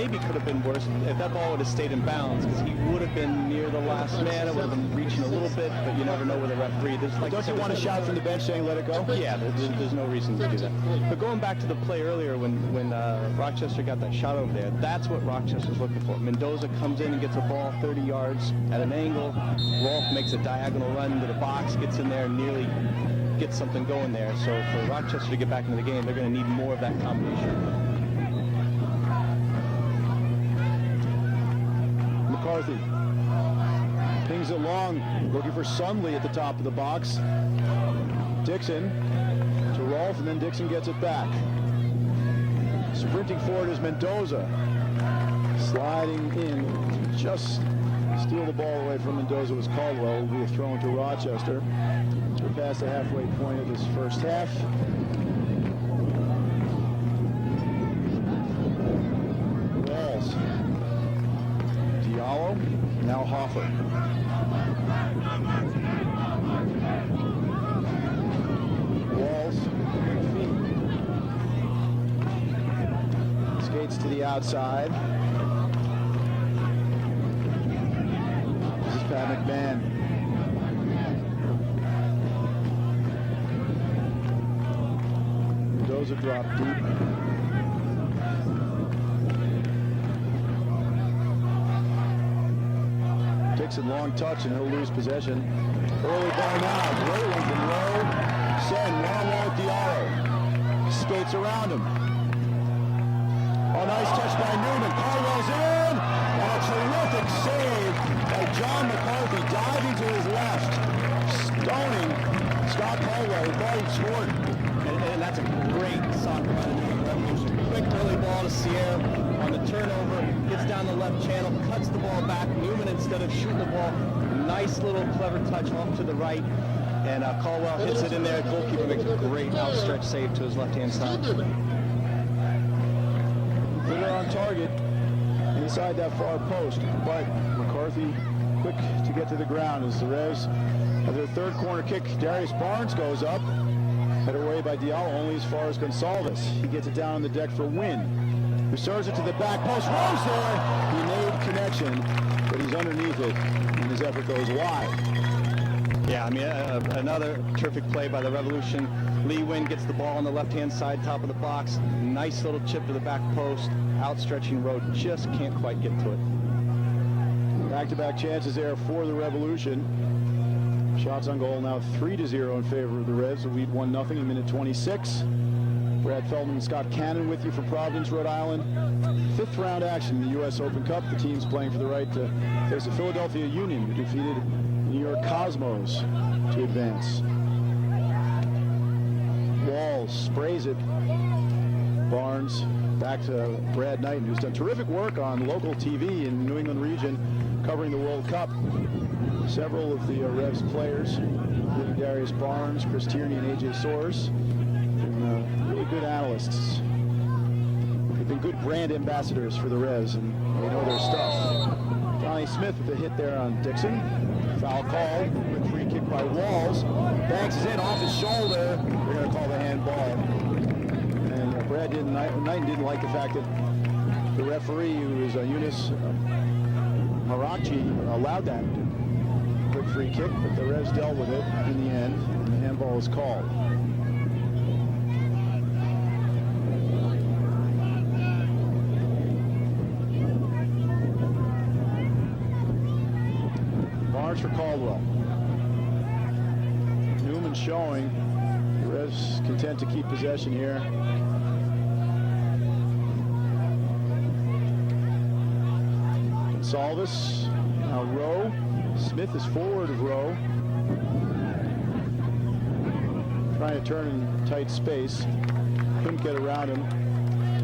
maybe could have been worse if that ball would have stayed in bounds, because he would have been near the last man. It would have been reaching a little bit, but you never know with a referee. Don't you want a shot from the bench saying let it go? Yeah, there's no reason to do that. But going back to the play earlier when Rochester got that shot over there, that's what Rochester's looking for. Mendoza comes in and gets a ball 30 yards at an angle. Rolfe makes a diagonal run into the box, gets in there and nearly gets something going there. So for Rochester to get back into the game, they're going to need more of that combination. McCarthy pings it long, looking for Sunley at the top of the box. Dixon to Rolfe, and then Dixon gets it back. Sprinting forward is Mendoza. Sliding in to just steal the ball away from Mendoza was Caldwell. Will be a throw to Rochester. We're past the halfway point of this first half. Walls. Diallo, now Hoffer. Walls, skates to the outside. This is Pat McMahon. Mendoza drop deep. Dixon long touch and he'll lose possession. Early ball now. Great one from Rowe. Sen, one-on-one with Diallo. Skates around him. Oh, nice touch by Newman. Caldwell's in. And a terrific save by John McCarthy, diving to his left. Stoning Scott Caldwell. He thought he scored. And that's a great soccer by the New England Revolution. Quick early ball to Sierra on the turnover, gets down the left channel, cuts the ball back. Newman, instead of shooting the ball, nice little clever touch off to the right, and Caldwell hits it in there. Goalkeeper makes a great outstretched save to his left-hand side. Hitter on target inside that far post, but McCarthy quick to get to the ground as the Revs have their third corner kick. Darius Barnes goes up. Headed away by Diallo, only as far as Gonsalves. He gets it down on the deck for Wynn, who serves it to the back post. Rose there. He made connection, but he's underneath it, and his effort goes wide. Yeah, I mean, another terrific play by the Revolution. Lee Wynn gets the ball on the left-hand side, top of the box. Nice little chip to the back post. Outstretching road, just can't quite get to it. Back-to-back chances there for the Revolution. Shots on goal now 3-0 in favor of the Revs. The lead 1-0 in minute 26. Brad Feldman and Scott Cannon with you from Providence, Rhode Island. Fifth round action in the U.S. Open Cup. The team's playing for the right to face the Philadelphia Union, who defeated New York Cosmos to advance. Walls sprays it. Barnes back to Brad Knighton, who's done terrific work on local TV in the New England region covering the World Cup. Several of the Revs players, including Darius Barnes, Chris Tierney, and A.J. Soares, and really good analysts. They've been good brand ambassadors for the Revs, and they know their stuff. Johnny Smith with a hit there on Dixon. Foul call. Quick free kick by Walls. Banks is in off his shoulder. They're going to call the handball. And Brad Knighton didn't like the fact that the referee, who is Eunice Marachi, allowed that. Quick free kick, but the Revs dealt with it in the end, and the handball is called. Barnes for Caldwell. Newman showing. The Revs content to keep possession here. Gonsalves, now Rowe. Smith is forward of Rowe. Trying to turn in tight space. Couldn't get around him.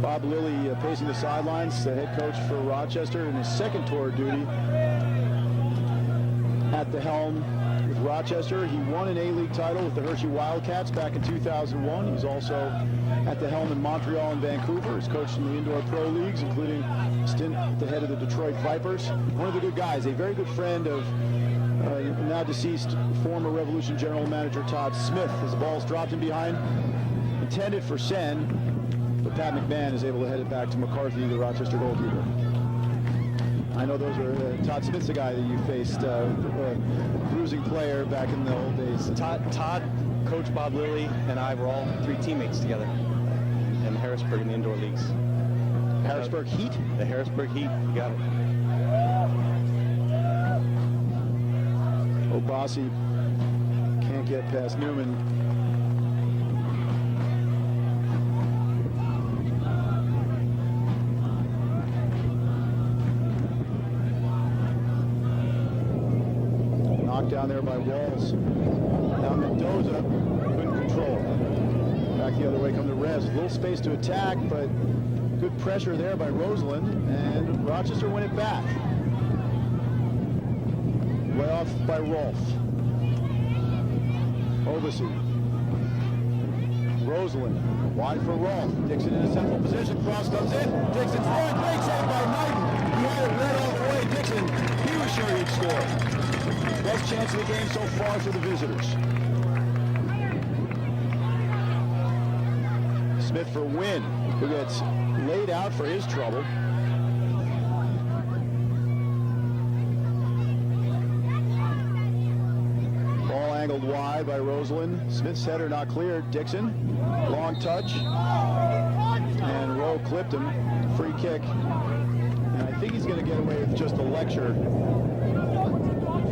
Bob Lilly pacing the sidelines, the head coach for Rochester in his second tour of duty at the helm with Rochester. He won an A-League title with the Hershey Wildcats back in 2001. He was also at the helm in Montreal and Vancouver. He's coached in the indoor pro leagues, including a stint at the head of the Detroit Vipers. One of the good guys, a very good friend of now deceased former Revolution general manager Todd Smith. As the ball's dropped in behind, intended for Sen. but Pat McMahon is able to head it back to McCarthy, the Rochester goalkeeper. I know those are Todd Smith's the guy that you faced, bruising player back in the old days. Todd, Coach Bob Lilly, and I were all 3 teammates together in Harrisburg in the indoor leagues. Harrisburg Heat? The Harrisburg Heat, you got it. Obasi can't get past Newman. Knocked down there by Walls. Now Mendoza couldn't control. Back the other way come the Revs. A little space to attack, but good pressure there by Roseland, and Rochester win it back. Way off by Rolfe. Obasi. Roseland, wide for Rolfe. Dixon in a central position. Cross comes in. Dixon's throwing. Great save by Knighton. He had it led all the way. Dixon, he was sure he'd score. Best chance of the game so far for the visitors. Smith for Wynn, who gets laid out for his trouble. Ball angled wide by Roseland. Smith's header not cleared. Dixon, long touch. And Rowe clipped him. Free kick. And I think he's going to get away with just a lecture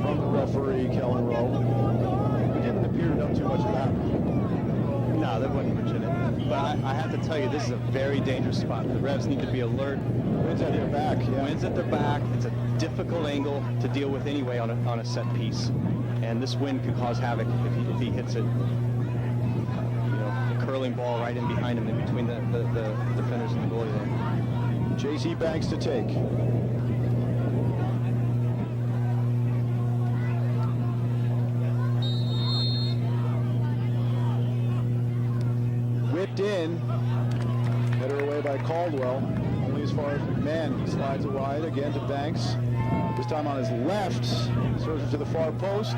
from the referee, Kellen Rowe. He didn't appear to know too much about it. No, there wasn't much in it. But I have to tell you, this is a very dangerous spot. The Revs need to be alert. Wind's at their back. Yeah. Wind's at their back. It's a difficult angle to deal with anyway on a set piece. And this wind could cause havoc if he hits it. A curling ball right in behind him, in between the defenders and the goalie there. J.C. Banks to take. Whipped in. Header away by Caldwell. Only as far as McMahon. He slides it wide again to Banks. This time on his left. Serves it to the far post.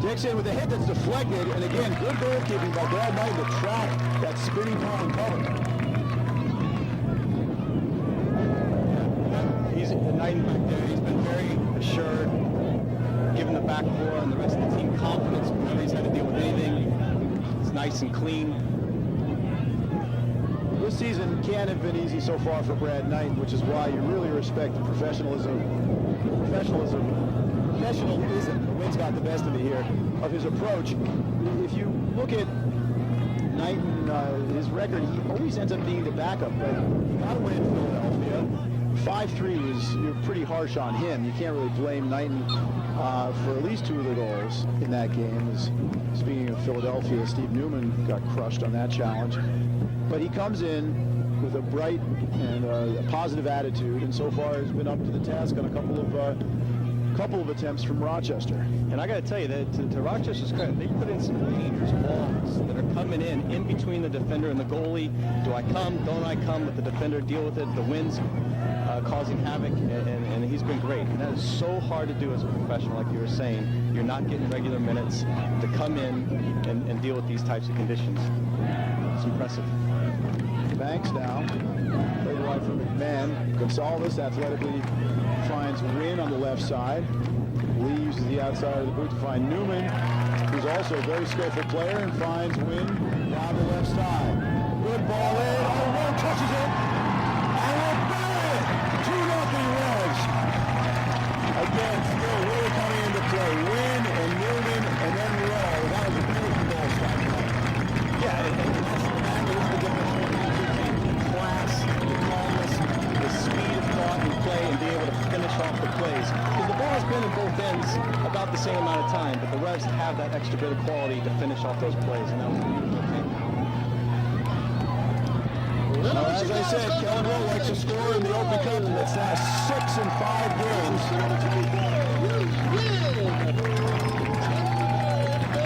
Dixon with a hit that's deflected. And again, good goalkeeping by Brad Knight to trap that spinning ball and cover. He's the Knight back there. He's been very assured, giving the back four and the rest of the team confidence whenever he's had to deal with anything. It's nice and clean. This season can't have been easy so far for Brad Knight, which is why you really respect the professionalism. Wynn's got the best of it here, of his approach. If you look at Knight and his record, he always ends up being the backup, but he got a win in Philadelphia. 5-3 was pretty harsh on him. You can't really blame Knighton for at least 2 of the goals in that game. Speaking of Philadelphia, Steve Newman got crushed on that challenge. But he comes in with a bright and a positive attitude, and so far has been up to the task on a couple of attempts from Rochester. And I got to tell you that to Rochester's credit, they put in some dangerous balls that are coming in between the defender and the goalie. Do I come? Don't I come? Let the defender deal with it. The wind's causing havoc, and he's been great. And that is so hard to do as a professional, like you were saying. You're not getting regular minutes to come in and deal with these types of conditions. It's impressive. Banks now. Played wide for McMahon. Gonsalves athletically finds Wynn on the left side. Lee uses the outside of the boot to find Newman, who's also a very skillful player, and finds Wynn down the left side. Good ball in. Oh, one touches it. And we'll bury it. 2-0 Revs. Again, still really coming into play. Wynn and Newman and then Rowe. That was a beautiful goal strike. Yeah, and that is the difference between the class, the calmness, the speed of thought and play, and being able to finish off the plays. Because the ball has been in both ends about the same amount of time, but the Revs have that extra bit of quality to finish off those plays, and that was a beautiful thing. Now, as I said, Kellen Rowe likes to score in the Open Cup, and that's now 6 in 5 games.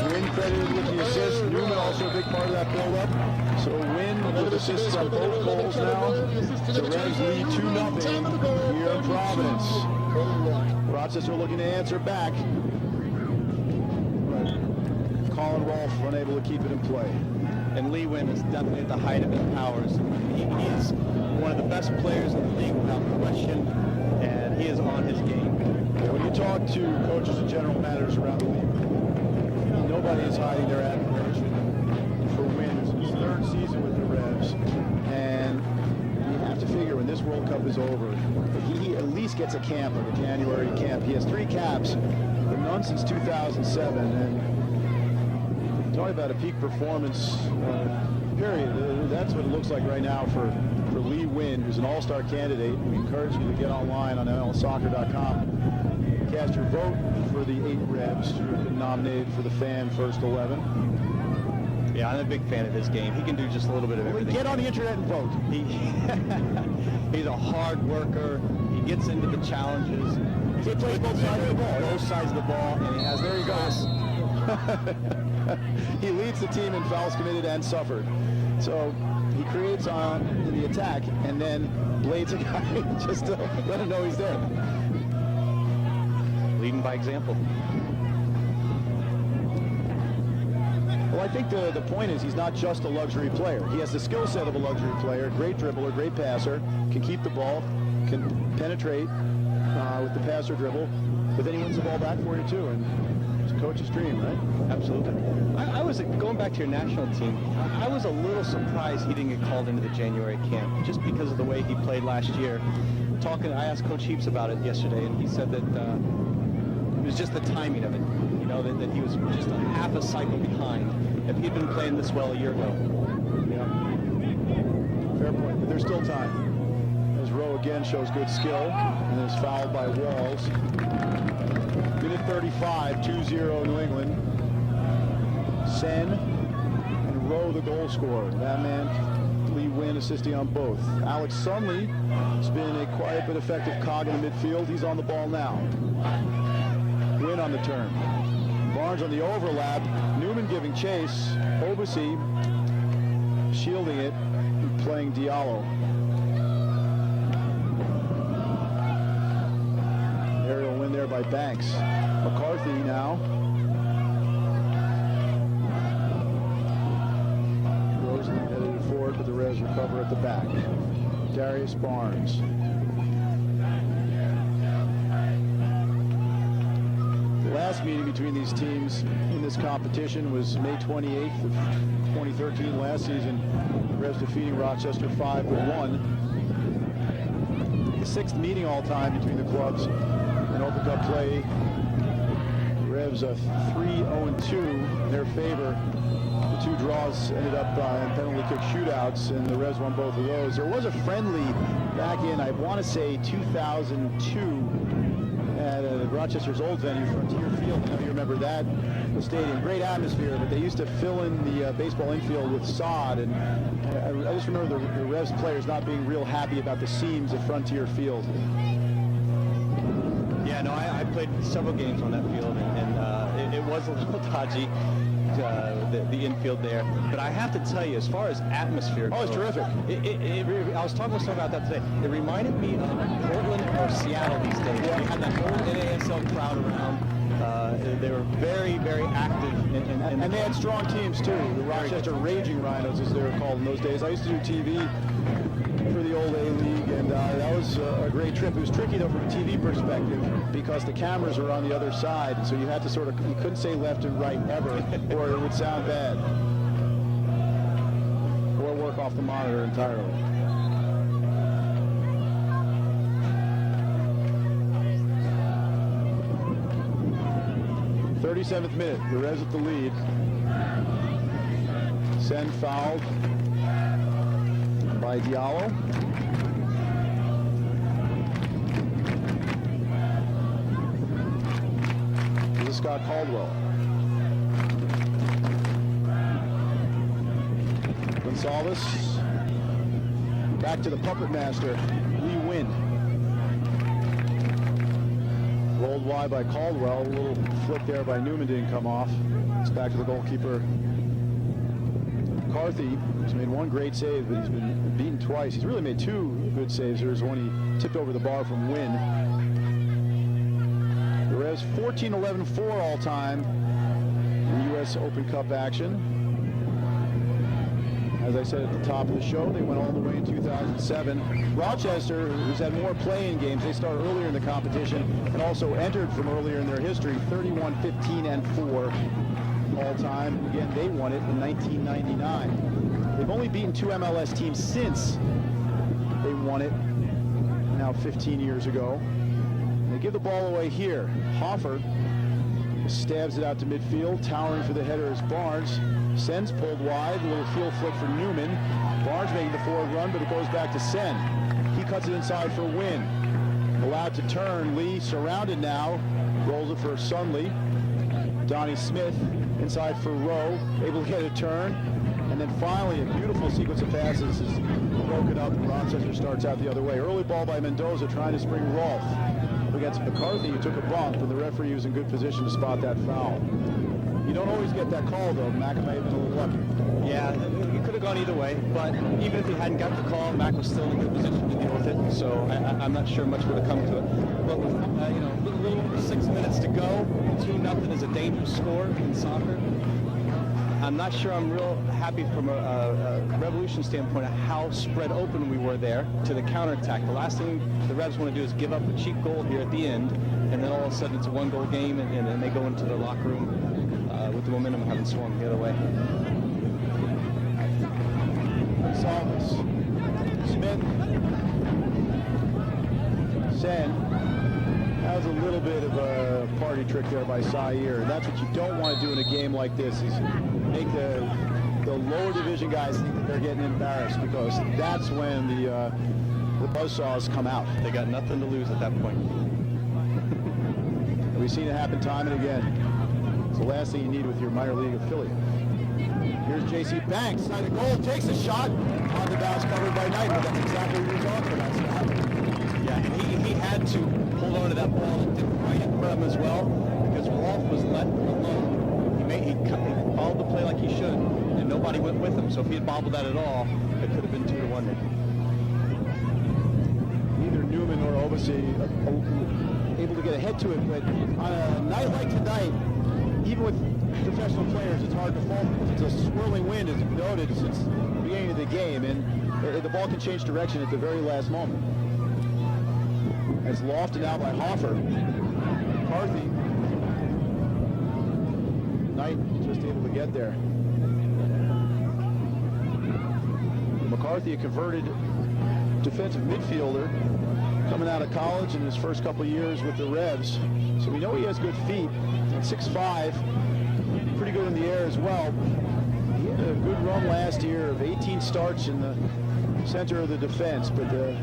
Wynn credited with the assist. Newman also a big part of that build-up. So Wynn with assists on both goals now. The Revs lead 2-0 here in Providence. Rochester looking to answer back. Colin Rolfe unable to keep it in play. And Lee Wynn is definitely at the height of his powers. He's one of the best players in the league without question, and he is on his game. Yeah, when you talk to coaches and general managers around the league, nobody is hiding their admiration for Wynn. It's his third season with the Revs, and you have to figure when this World Cup is over, that he at least gets a camp, like a January camp. He has 3 caps, but none since 2007, and talking about a peak performance period. That's what it looks like right now for Lee Wynn, who's an all-star candidate. We encourage you to get online on MLSsoccer.com. Cast your vote for the 8 Revs who have been nominated for the fan first 11. Yeah, I'm a big fan of his game. He can do just a little bit of everything. Get on the internet and vote. He's a hard worker. He gets into the challenges. He plays both sides of the ball. Both sides of the ball, and he has. There he goes. He leads the team in fouls committed and suffered. So he creates in the attack and then blades a guy just to let him know he's there. Leading by example. Well, I think the point is he's not just a luxury player. He has the skill set of a luxury player, great dribbler, great passer, can keep the ball, can penetrate with the pass or dribble, but then he wins the ball back for you too, and it's a coach's dream, right? Absolutely. I was, going back to your national team, I was a little surprised he didn't get called into the January camp, just because of the way he played last year. I asked Coach Heaps about it yesterday, and he said that it was just the timing of it. You know, that he was just a half a cycle behind if he'd been playing this well a year ago. Yeah. Fair point, but there's still time. As Rowe again shows good skill and is fouled by Walls. Minute 35, 2-0 New England. Sen and Rowe the goal scorer. That man, Lee Wynn, assisting on both. Alex Sunley has been a quiet but effective cog in the midfield. He's on the ball now. Wynn on the turn. Barnes on the overlap. Newman giving chase. Obasi shielding it and playing Diallo. Aerial win there by Banks. McCarthy now. Rosen headed forward, but the Revs recover at the back. Darius Barnes. The last meeting between these teams in this competition was May 28th of 2013. Last season, the Revs defeating Rochester 5-1. The 6th meeting all time between the clubs in Open Cup play. The Revs 3-0-2 in their favor. The 2 draws ended up in penalty kick shootouts, and the Revs won both of those. There was a friendly back in, I want to say, 2002 at Rochester's old venue, Frontier Field. I know you remember that stadium. Great atmosphere, but they used to fill in the baseball infield with sod, and I just remember the Revs players not being real happy about the seams at Frontier Field. Yeah, no, I played several games on that field, and it was a little dodgy, the infield there. But I have to tell you, as far as atmosphere goes, it's terrific. I was talking with someone about that today. It reminded me of Portland or Seattle these days. Yeah. We had that whole NASL crowd around. They were very, very active. And they had strong teams, too. The Rochester Raging Rhinos, as they were called in those days. I used to do TV for the old A-League, and that was a great trip. It was tricky, though, from a TV perspective, because the cameras were on the other side, and so you had to you couldn't say left and right ever, or it would sound bad. Or work off the monitor entirely. th minute, the Revs at the lead. Sen fouled by Diallo. This is Scott Caldwell. Gonsalves. Back to the puppet master, Lee Wynn. Rolled wide by Caldwell. A little flick there by Newman didn't come off. It's back to the goalkeeper. McCarthy has made 1 great save, but he's been beaten twice. He's really made 2 good saves. There's one he tipped over the bar from Wynn. The Revs 14-11-4 all time in U.S. Open Cup action. As I said at the top of the show, they went all the way in 2007. Rochester, who's had more play-in games, they started earlier in the competition and also entered from earlier in their history, 31-15-4 all time. Again, they won it in 1999. They've only beaten 2 MLS teams since they won it, now 15 years ago. They give the ball away here. Hoffer stabs it out to midfield. Towering for the header is Barnes. Sen's pulled wide. A little field flick for Newman. Barnes making the forward run, but it goes back to Sen. He cuts it inside for Wynn. Allowed to turn. Lee surrounded now. Rolls it for Sunley. Donnie Smith inside for Rowe. Able to get a turn. And then finally, a beautiful sequence of passes is broken up. Rochester starts out the other way. Early ball by Mendoza trying to spring Rolfe up against McCarthy, who took a bump, and the referee was in good position to spot that foul. You don't always get that call, though. Mack may have been a little lucky. Yeah, it could have gone either way, but even if he hadn't got the call, Mack was still in a good position to deal with it, so I'm not sure much would have come to it. But with, a little over 6 minutes to go, 2-0 is a dangerous score in soccer. I'm not sure I'm real happy from a Revolution standpoint of how spread open we were there to the counterattack. The last thing the Revs want to do is give up a cheap goal here at the end, and then all of a sudden it's a one-goal game, and then they go into their locker room with the momentum having swung the other way. Salvis. Smith. Sen. That was a little bit of a party trick there by Sayer. And that's what you don't want to do in a game like this, is make the lower division guys think that they're getting embarrassed, because that's when the buzzsaws come out. They got nothing to lose at that point. We've seen it happen time and again. It's the last thing you need with your minor league affiliate. Here's J.C. Banks, side of goal, takes a shot on the bounce, covered by Knight, but that's exactly what we were talking about, Scott. Yeah, and he had to hold on to that ball and did right in front of him as well, because Rolfe was let alone. He followed the play like he should, and nobody went with him. So if he had bobbled that at all, it could have been 2-1 there. Neither Newman nor Obasi able to get ahead to it, but on a night like tonight, even with professional players, it's hard to fault. It's a swirling wind, as you've noted, since the beginning of the game, and the ball can change direction at the very last moment. It's lofted out by Hoffer. McCarthy. Knight just able to get there. McCarthy, a converted defensive midfielder, coming out of college in his first couple of years with the Revs. So we know he has good feet. At 6'5", pretty good in the air as well. He had a good run last year of 18 starts in the center of the defense, but the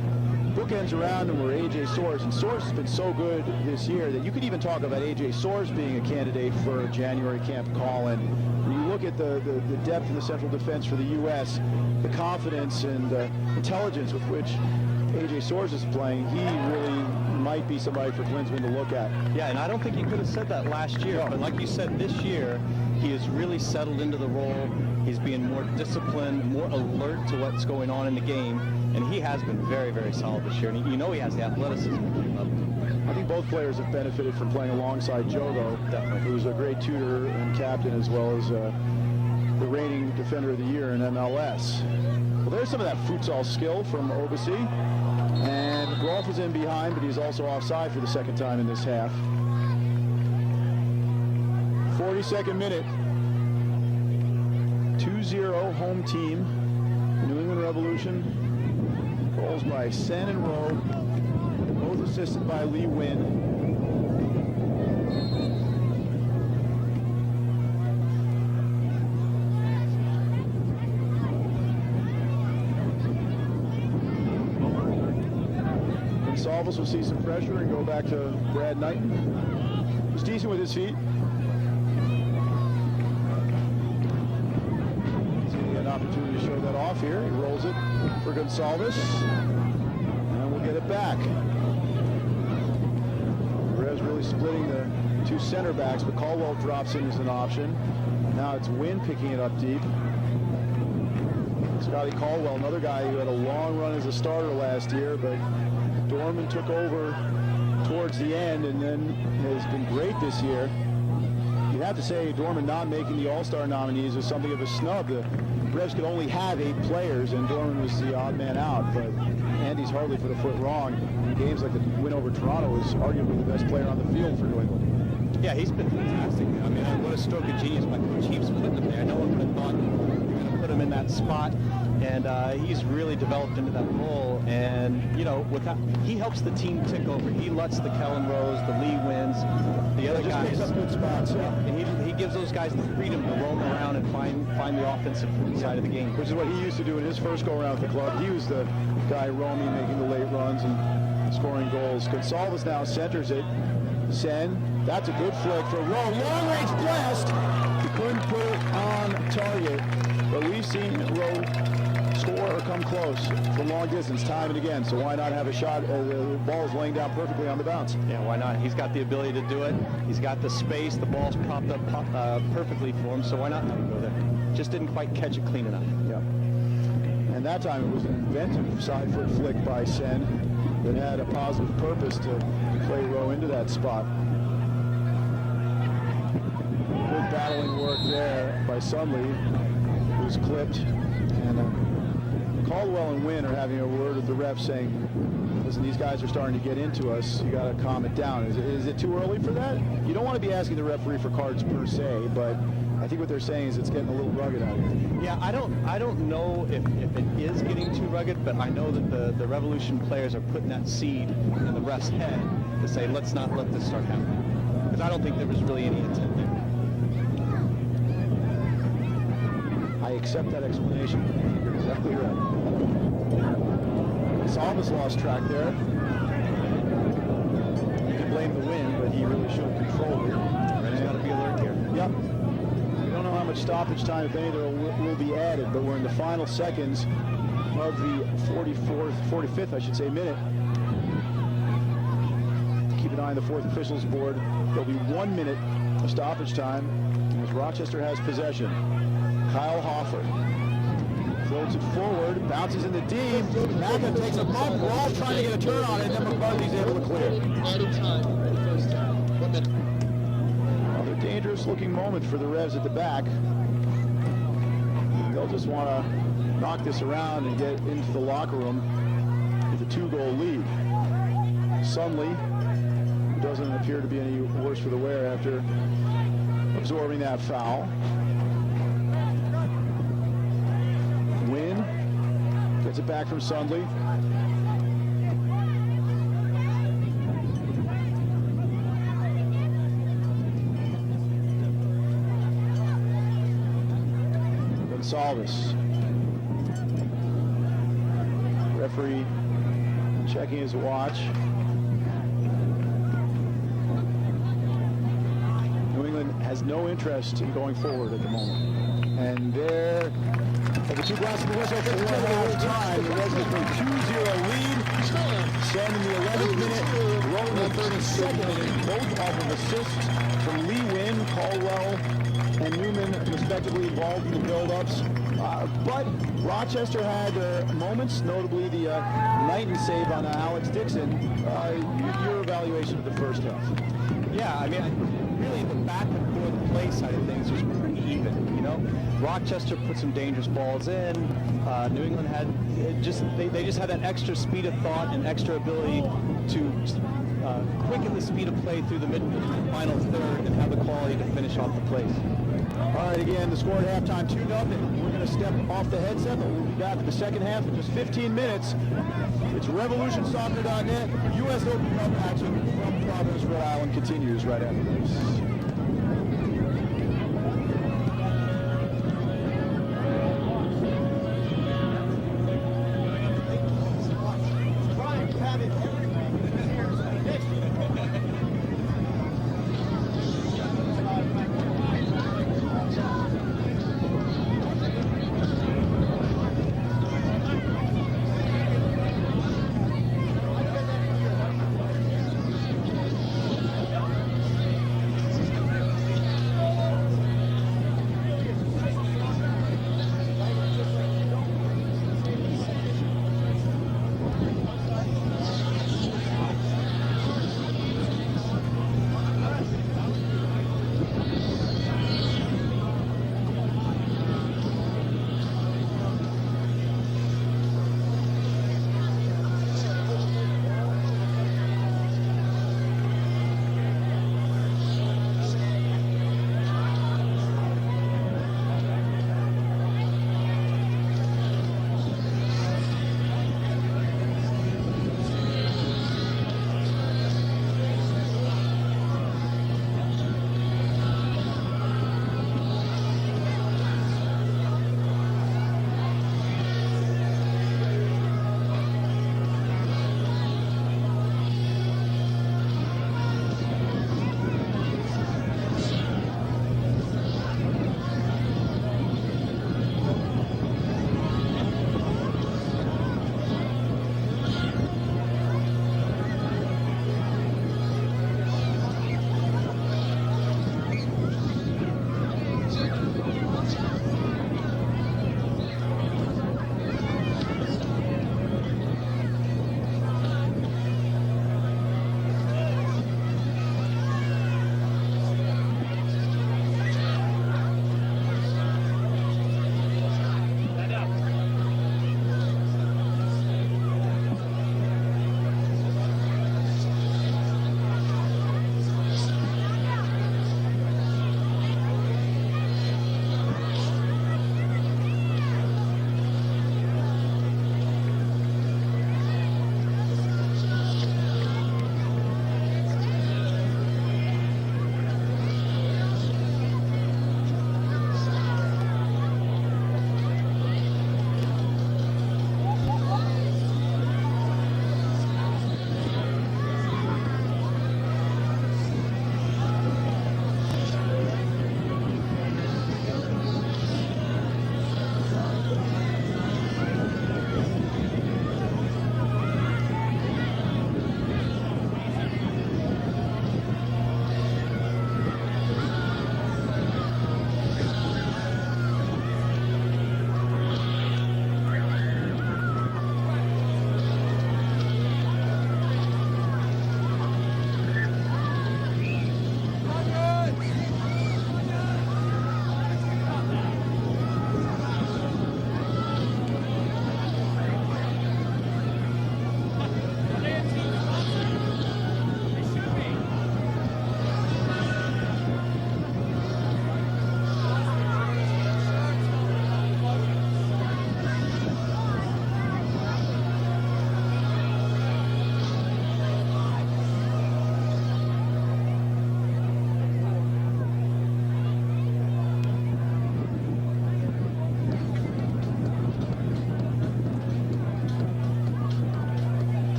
bookends around him were A.J. Soares, and Soares has been so good this year that you could even talk about A.J. Soares being a candidate for a January camp call. And when you look at the depth in the central defense for the U.S., the confidence and intelligence with which A.J. Soares is playing, he really might be somebody for Klinsmann to look at. Yeah, and I don't think he could have said that last year, but like you said, this year, he has really settled into the role. He's being more disciplined, more alert to what's going on in the game, and he has been very, very solid this year, and he he has the athleticism to keep up. I think both players have benefited from playing alongside Jogo, who's a great tutor and captain, as well as the reigning defender of the year in MLS. Well, there's some of that futsal skill from Obasi. And Rolfe is in behind, but he's also offside for the second time in this half. 42nd minute. 2-0 home team. New England Revolution. Goals by Sen and Rowe. Both assisted by Lee Wynn. Salvis will see some pressure and go back to Brad Knighton. He's decent with his feet. Seeing an opportunity to show that off here. He rolls it for Gonsalves. And we'll get it back. Revs really splitting the two center backs, but Caldwell drops in as an option. Now it's Wynn picking it up deep. Scotty Caldwell, another guy who had a long run as a starter last year, but Dorman took over towards the end and then has been great this year. You have to say Dorman not making the All-Star nominees is something of a snub. The Revs could only have 8 players, and Dorman was the odd man out, but Andy's hardly put a foot wrong. In games like the win over Toronto, is arguably the best player on the field for New England. Yeah, he's been fantastic. I mean, what a stroke of genius by Coach Heaps putting him there. No one would have thought you were going to put him in that spot, and he's really developed into that role. And you know, he helps the team tick over. He lets the Kellen Rose, the Lee Wins, the other guys. Picks up good spots. Yeah. And he gives those guys the freedom to roam around and find the offensive side of the game, Which is what he used to do in his first go-around with the club. He was the guy roaming, making the late runs and scoring goals. Gonsalves now centers it. Sen, that's a good flick for Rowe. Long-range blast. He couldn't put it on target, but we've seen Rowe score or come close from long distance time and again. So why not have a shot? The ball is laying down perfectly on the bounce. Yeah, why not? He's got the ability to do it. He's got the space. The ball's propped up perfectly for him. So why not let him go there? Just didn't quite catch it clean enough. Yeah. And that time it was an inventive side foot flick by Sen that had a positive purpose to play Rowe into that spot. Good battling work there by Sunley, who's clipped. And Caldwell and Wynn are having a word with the ref saying, listen, these guys are starting to get into us. You got to calm it down. Is it too early for that? You don't want to be asking the referee for cards per se, but I think what they're saying is it's getting a little rugged out here. Yeah, I don't know if it is getting too rugged, but I know that the Revolution players are putting that seed in the ref's head to say, let's not let this start happening. Because I don't think there was really any intent there. I accept that explanation. You're exactly right. Salvas lost track there. You can blame the wind, but he really should have controlled it. Red's got to be alert here. Yep. We don't know how much stoppage time, if any, there will be added, but we're in the final seconds of the 45th, I should say, minute. Keep an eye on the fourth officials board. There'll be 1 minute of stoppage time as Rochester has possession. Kyle Hoffer floats it forward, bounces in the D. Macca takes a bump. We're all trying to get a turn on it, and then McCarthy's able to clear. Added time for the first time. 1 minute. Another dangerous-looking moment for the Revs at the back. They'll just want to knock this around and get into the locker room with a 2-goal lead. Sunley, who doesn't appear to be any worse for the wear after absorbing that foul. Wynn gets it back from Sunley. Gonsalves. Referee checking his watch. New England has no interest in going forward at the moment. And there, over 2 blasts of the whistle for 1.5 time, the Reds have a 2-0 lead. Sen in the 11th minute, Rowe in the 32nd minute, both off of assists from Lee Wynn, Caldwell, and Newman respectively involved in the build-ups. But Rochester had moments, notably the Knighton save on Alex Dixon. Your evaluation of the first half? Yeah, I mean, really the back and forth play side of things was pretty even, you know. Rochester put some dangerous balls in. New England had they just had that extra speed of thought and extra ability to quicken the speed of play through the final third and have the quality to finish off the plays. All right, again, the score at halftime 2-0. We're going to step off the headset, but we'll be back for the second half in just 15 minutes. It's RevolutionSoccer.net. U.S. Open Cup action from Providence, Rhode Island continues right after this.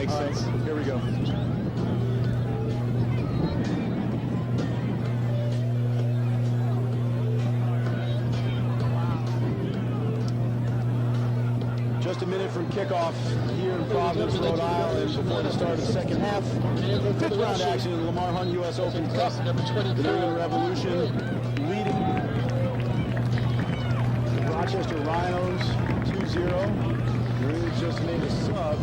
makes All right, sense. here we go. Just a minute from kickoff here in Providence, Rhode Island, before the start of the second half. Fifth round action in the Lamar Hunt U.S. Open Cup. Number The 24. New England Revolution leading the Rochester Rhinos 2-0. Really just made a sub.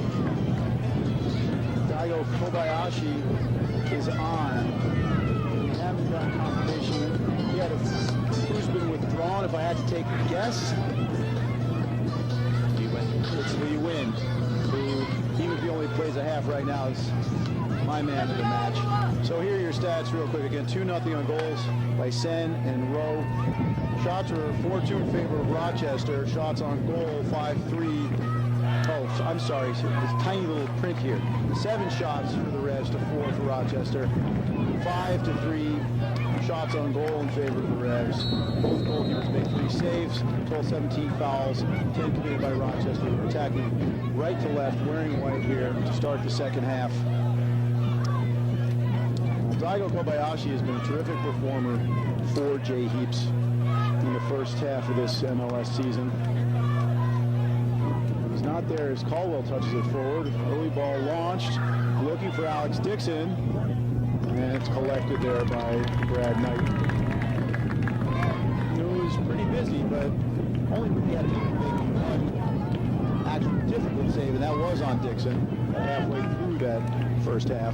Daigo Kobayashi is on. We haven't done confirmation yet of who's been withdrawn. If I had to take a guess, it's Lee Wynn, who, even if he only plays a half right now, is my man of the match. So here are your stats real quick. Again, 2-0 on goals by Sen and Rowe. Shots are 4-2 in favor of Rochester. Shots on goal, 5-3. Oh, I'm sorry, this tiny little print here. 7 shots for the Revs to 4 for Rochester. 5-3 shots on goal in favor of the Revs. Both goalkeepers made 3 saves. Total 17 fouls, 10 committed by Rochester. Attacking right to left, wearing white here to start the second half. Daigo Kobayashi has been a terrific performer for Jay Heaps in the first half of this MLS season. He's not there as Caldwell touches it forward. Early ball launched, looking for Alex Dixon, and it's collected there by Brad Knight. It was pretty busy, but only really had to make one actual difficult save, and that was on Dixon halfway through that first half.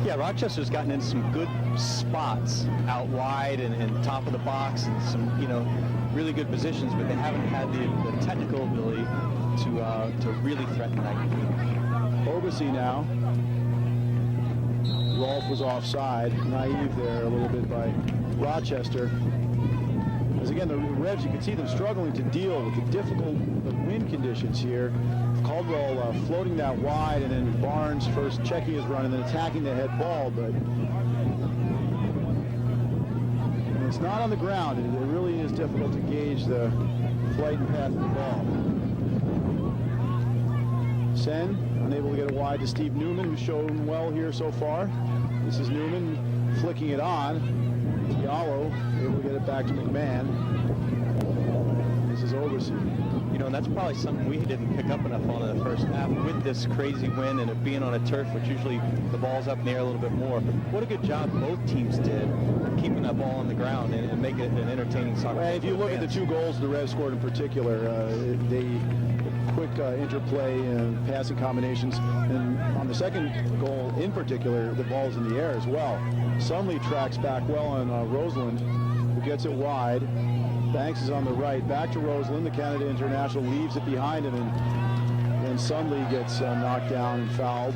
Yeah, Rochester's gotten in some good spots out wide and top of the box and some, really good positions, but they haven't had the technical ability to really threaten that. Obasi now. Rolfe was offside. Naive there a little bit by Rochester. As again, the Revs, you can see them struggling to deal with the difficult wind conditions here. Caldwell floating that wide, and then Barnes first checking his run and then attacking the head ball, but it's not on the ground. It really is difficult to gauge the flight and path of the ball. Sen unable to get it wide to Steve Newman, who's shown well here so far. This is Newman flicking it on. Diallo able to get it back to McMahon. This is Oversee. And that's probably something we didn't pick up enough on in the first half with this crazy wind and it being on a turf, which usually the ball's up in the air a little bit more. But what a good job both teams did keeping that ball on the ground and making it an entertaining soccer. Well, if you look at the 2 goals the Revs scored in particular, they quick interplay and passing combinations, and on the second goal in particular, the ball's in the air as well. Sunley tracks back well on Roseland, who gets it wide. Banks is on the right, back to Roseland. The Canada international leaves it behind him, and Sunley gets knocked down and fouled.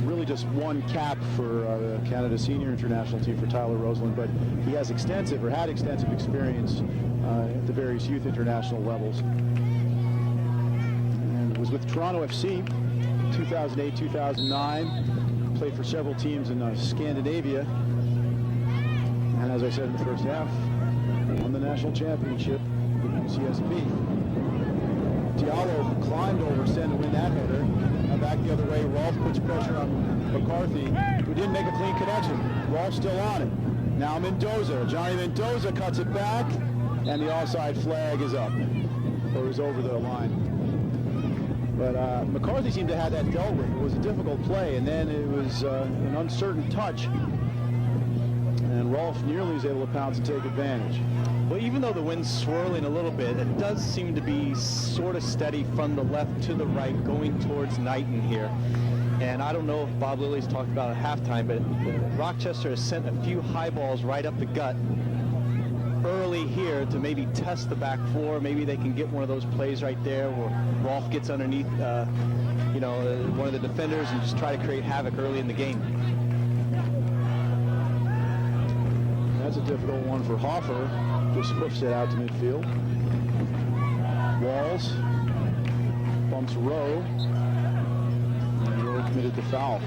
Really just one cap for the Canada senior international team for Tyler Roseland, but he has had extensive experience at the various youth international levels. And was with Toronto FC 2008, 2009. Played for several teams in Scandinavia. And as I said in the first half, won the national championship with CSP. Diallo climbed over Sen to win that header. Now back the other way, Rolfe puts pressure on McCarthy, who didn't make a clean connection. Rolfe still on it. Now Mendoza. Johnny Mendoza cuts it back, and the offside flag is up, or is over the line. But McCarthy seemed to have that dealt with. It was a difficult play, and then it was an uncertain touch. And Rolfe nearly is able to pounce and take advantage. Well, even though the wind's swirling a little bit, it does seem to be sort of steady from the left to the right, going towards Knighton here. And I don't know if Bob Lilly's talked about at halftime, but Rochester has sent a few high balls right up the gut early here to maybe test the back four. Maybe they can get one of those plays right there where Rolfe gets underneath, one of the defenders and just try to create havoc early in the game. That's a difficult one for Hoffer. Just whips it out to midfield. Walls bumps Rowe. And Rowe committed the foul.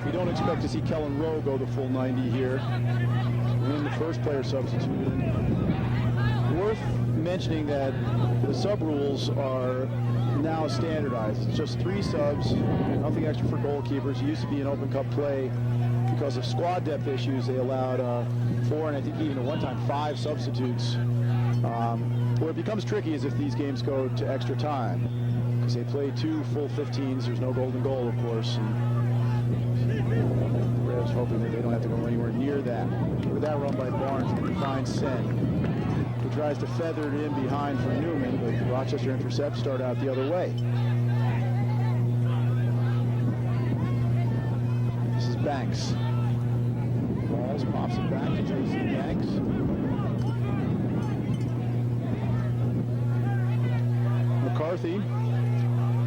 We don't expect to see Kellen Rowe go the full 90 here. When the first player substituted. Worth mentioning that the sub rules are now standardized. It's just 3 subs, nothing extra for goalkeepers. It used to be an Open Cup play. Because of squad depth issues, they allowed 4 and I think even at one time 5 substitutes. Where it becomes tricky is if these games go to extra time, because they play 2 full 15s. There's no golden goal, of course. And Revs hoping that they don't have to go anywhere near that. With that run by Barnes, he finds Sen, who tries to feather it in behind for Newman, but Rochester intercepts, start out the other way. This is Banks. Balls pops it back to Jason Banks. McCarthy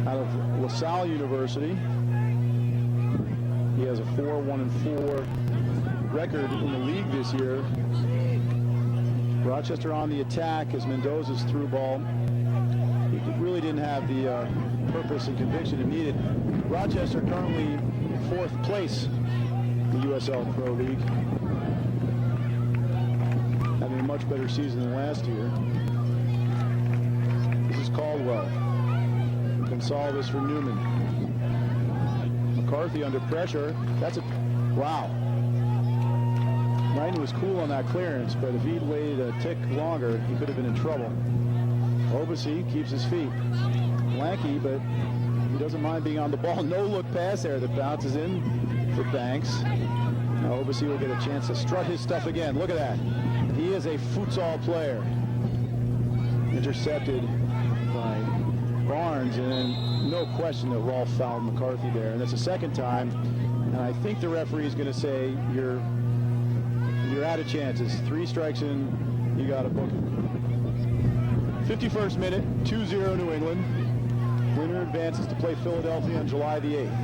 out of LaSalle University. He has a 4-1-4 record in the league this year. Rochester on the attack as Mendoza's through ball. He really didn't have the purpose and conviction it needed. Rochester currently 4th place in the USL Pro League, having a much better season than last year. This is Caldwell. Gonsalves for Newman. McCarthy under pressure. That's a wow. Knighton was cool on that clearance, but if he'd waited a tick longer, he could have been in trouble. Obasi keeps his feet. Lanky, but he doesn't mind being on the ball. No look pass there that bounces in for Banks. Now Obasi will get a chance to strut his stuff again. Look at that. He is a futsal player. Intercepted by Barnes, and no question that Rolfe fouled McCarthy there. And that's the second time. And I think the referee is going to say you're out of chances. 3 strikes in, you got to book it. 51st minute, 2-0 New England. Winner advances to play Philadelphia on July the 8th.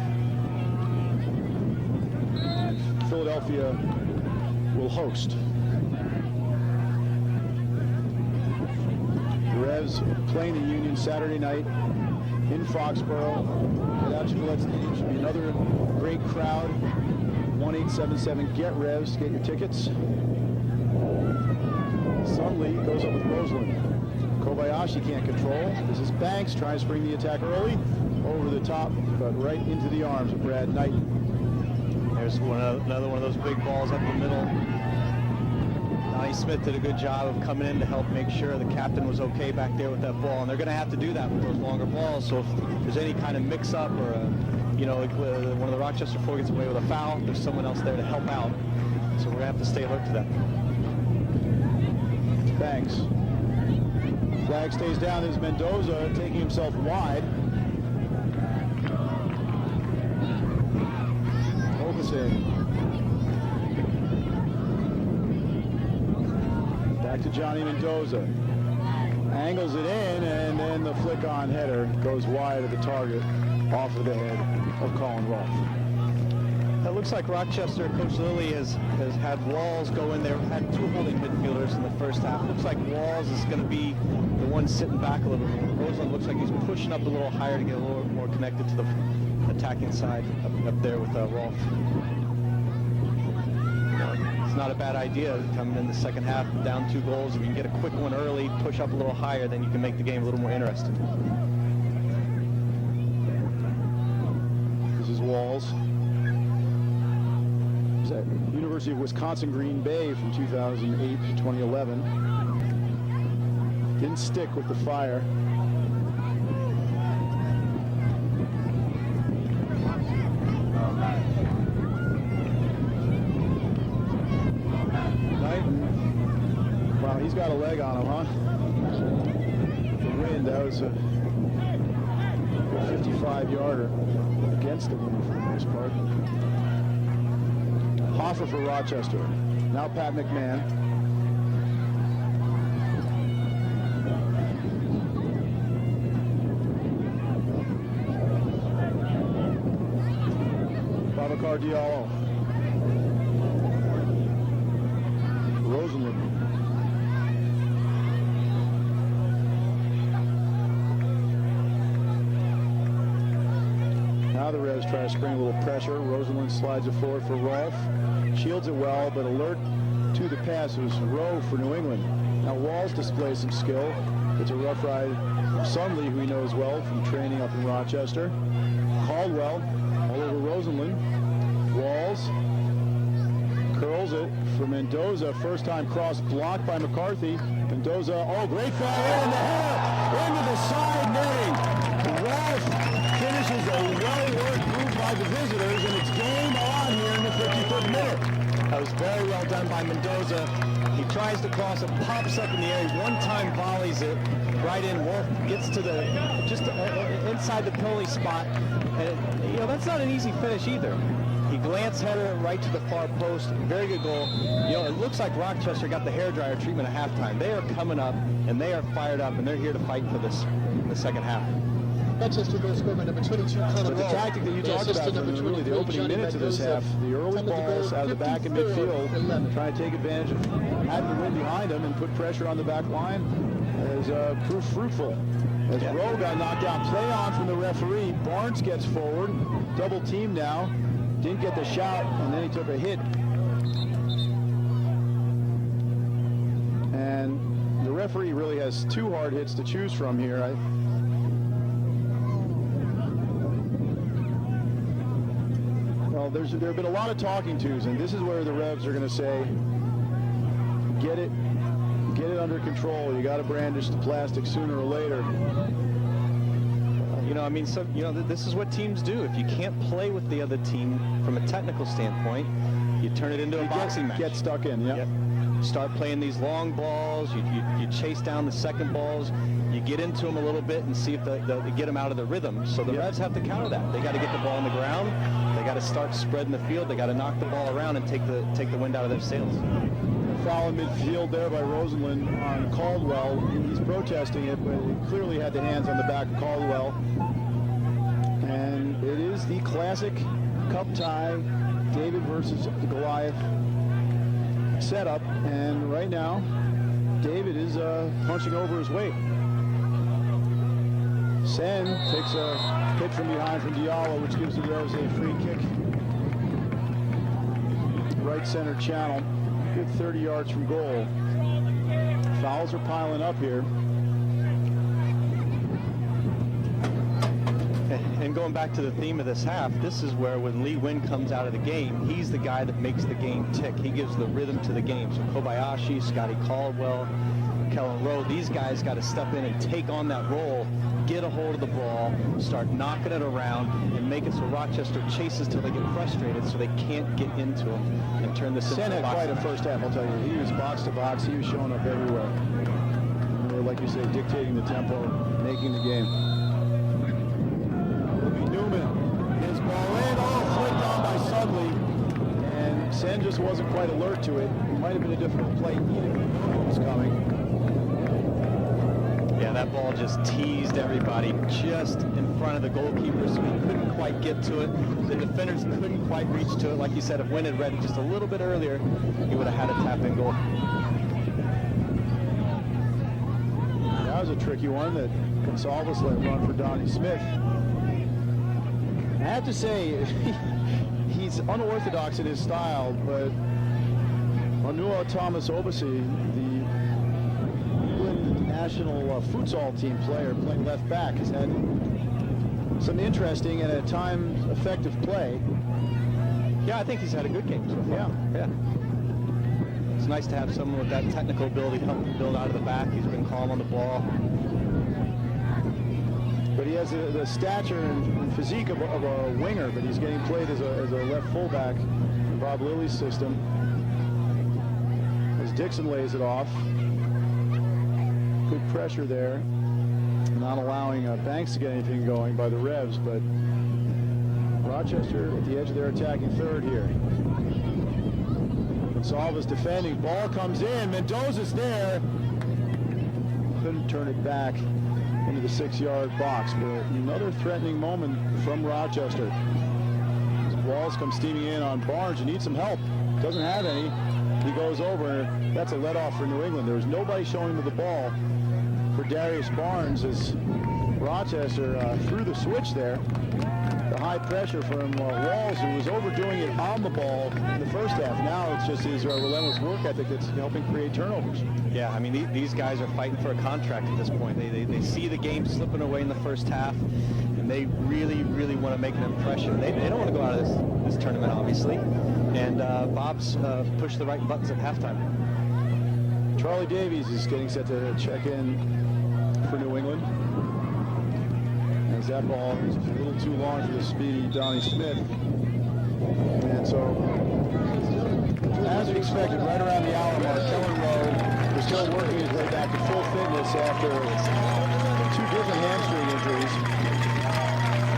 Philadelphia will host. The Revs playing the Union Saturday night in Foxborough. Head out to Gillette Stadium. Should be another great crowd. 1-877 get Revs. Get your tickets. Sunley goes up with Roseland. Kobayashi can't control. This is Banks trying to spring the attack early. Over the top, but right into the arms of Brad Knighton. There's another one of those big balls up the middle. Donnie Smith did a good job of coming in to help make sure the captain was okay back there with that ball. And they're going to have to do that with those longer balls. So if there's any kind of mix-up or, like one of the Rochester 4 gets away with a foul, there's someone else there to help out. So we're going to have to stay alert to that. Banks. Flag stays down. There's Mendoza taking himself wide. Back to Johnny Mendoza. Angles it in, and then the flick-on header goes wide of the target, off of the head of Colin Rolfe. It looks like Rochester, Coach Lilly has had Walls go in there, had 2 holding midfielders in the first half. Looks like Walls is going to be the one sitting back a little bit more. Roseland looks like he's pushing up a little higher to get a little more connected to the attacking side up there with Rolfe. It's not a bad idea coming in the second half, down 2 goals. If you can get a quick one early, push up a little higher, then you can make the game a little more interesting. This is Walls. At University of Wisconsin Green Bay from 2008 to 2011. Didn't stick with the fire. Knighton. Wow, he's got a leg on him, huh? The wind, that was a 55-yarder against the wind for the most part. Hoffer for Rochester. Now Pat McMahon. Babacar Diallo. Rosenlund. Now the Revs try to spring a little pressure. Rosenlund slides it forward for Rolfe. Shields it well, but alert to the pass. It was Rowe for New England. Now Walls displays some skill. It's a rough ride from Sunley, who he knows well from training up in Rochester. Caldwell all over Rosenlund. Walls curls it for Mendoza. First time cross blocked by McCarthy. Mendoza, oh, great foul in the header into the side netting. Rolfe finishes a well-worked move by the visitors, and it's game on here in the 53rd minute. That was very well done by Mendoza. He tries to cross it, pops up in the air, one-time volleys it right in. Wolf gets to the just inside the penalty spot, and that's not an easy finish either. He glance header right to the far post. Very good goal. It looks like Rochester got the hairdryer treatment at halftime. They are coming up, and they are fired up, and they're here to fight for this in the second half. Rochester goal scorer by number 22, Connor But the Rolfe. tactic that you talked about from really the opening minutes of this half, the early balls out of the back in midfield, trying to take advantage of having the wind behind them and put pressure on the back line, has proved fruitful. As Rowe got knocked out, play on from the referee. Barnes gets forward, double team now. Didn't get the shot, and then he took a hit. And the referee really has two hard hits to choose from here. Well, there have been a lot of talking tos, and this is where the Revs are going to say, get it under control. You got to brandish the plastic sooner or later. This is what teams do. If you can't play with the other team from a technical standpoint, you turn it into a boxing match. Get stuck in, yeah. Yep. Start playing these long balls. You chase down the second balls. You get into them a little bit and see if they get them out of the rhythm. So the Revs have to counter that. They got to get the ball on the ground. They got to start spreading the field. They got to knock the ball around and take the wind out of their sails. Foul in midfield there by Rosenlund on Caldwell. He's protesting it, but he clearly had the hands on the back of Caldwell. And it is the classic cup tie, David versus Goliath setup. And right now, David is punching over his weight. Sen takes a hit from behind from Diallo, which gives the Revs a free kick. Right center channel. Good 30 yards from goal. Fouls are piling up here. And going back to the theme of this half, this is where when Lee Wynn comes out of the game, he's the guy that makes the game tick. He gives the rhythm to the game. So Kobayashi, Scotty Caldwell, Kellen Rowe, these guys got to step in and take on that role, get a hold of the ball, start knocking it around, and make it so Rochester chases till they get frustrated so they can't get into them and turn this into Sen had quite a first half, I'll tell you. He was box to box. He was showing up everywhere. And like you say, dictating the tempo, making the game. Newman, his ball in, flicked on by Sudley. And Sen just wasn't quite alert to it. It might have been a difficult play. He didn't know it was coming. Yeah, that ball just teased everybody just in front of the goalkeeper, so he couldn't quite get to it. The defenders couldn't quite reach to it. Like you said, if Wynn had read it just a little bit earlier, he would have had a tap-in goal. That was a tricky one that Gonsalves let run for Donnie Smith. I have to say, he's unorthodox in his style, but Onua Thomas Obasi, the England national futsal team player playing left back, has had some interesting and at times effective play. Yeah, I think he's had a good game so far. Yeah. It's nice to have someone with that technical ability help him build out of the back. He's been calm on the ball. But he has the stature and physique of a winger, but he's getting played as a left fullback in Bob Lilly's system. As Dixon lays it off. Good pressure there. Not allowing Banks to get anything going by the Revs, but Rochester at the edge of their attacking third here. Gonsalves defending. Ball comes in. Mendoza's there. Couldn't turn it back into the 6-yard box, but another threatening moment from Rochester. As Walls comes steaming in on Barnes. You need some help. Doesn't have any. He goes over. That's a let off for New England. There was nobody showing him the ball for Darius Barnes as Rochester threw the switch there. The high pressure from Walls, who was overdoing it on the ball in the first half. Now it's just his relentless work ethic that's helping create turnovers. Yeah, I mean, these guys are fighting for a contract at this point. They see the game slipping away in the first half, and they really, really want to make an impression. They don't want to go out of this tournament, obviously. And Bob's pushed the right buttons at halftime. Charlie Davies is getting set to check in for New England. As that ball is a little too long for the speedy Donnie Smith. And so, as we expected, right around the hour mark, Kellen Lowe was still working his way back to full fitness after 2 different hamstring injuries.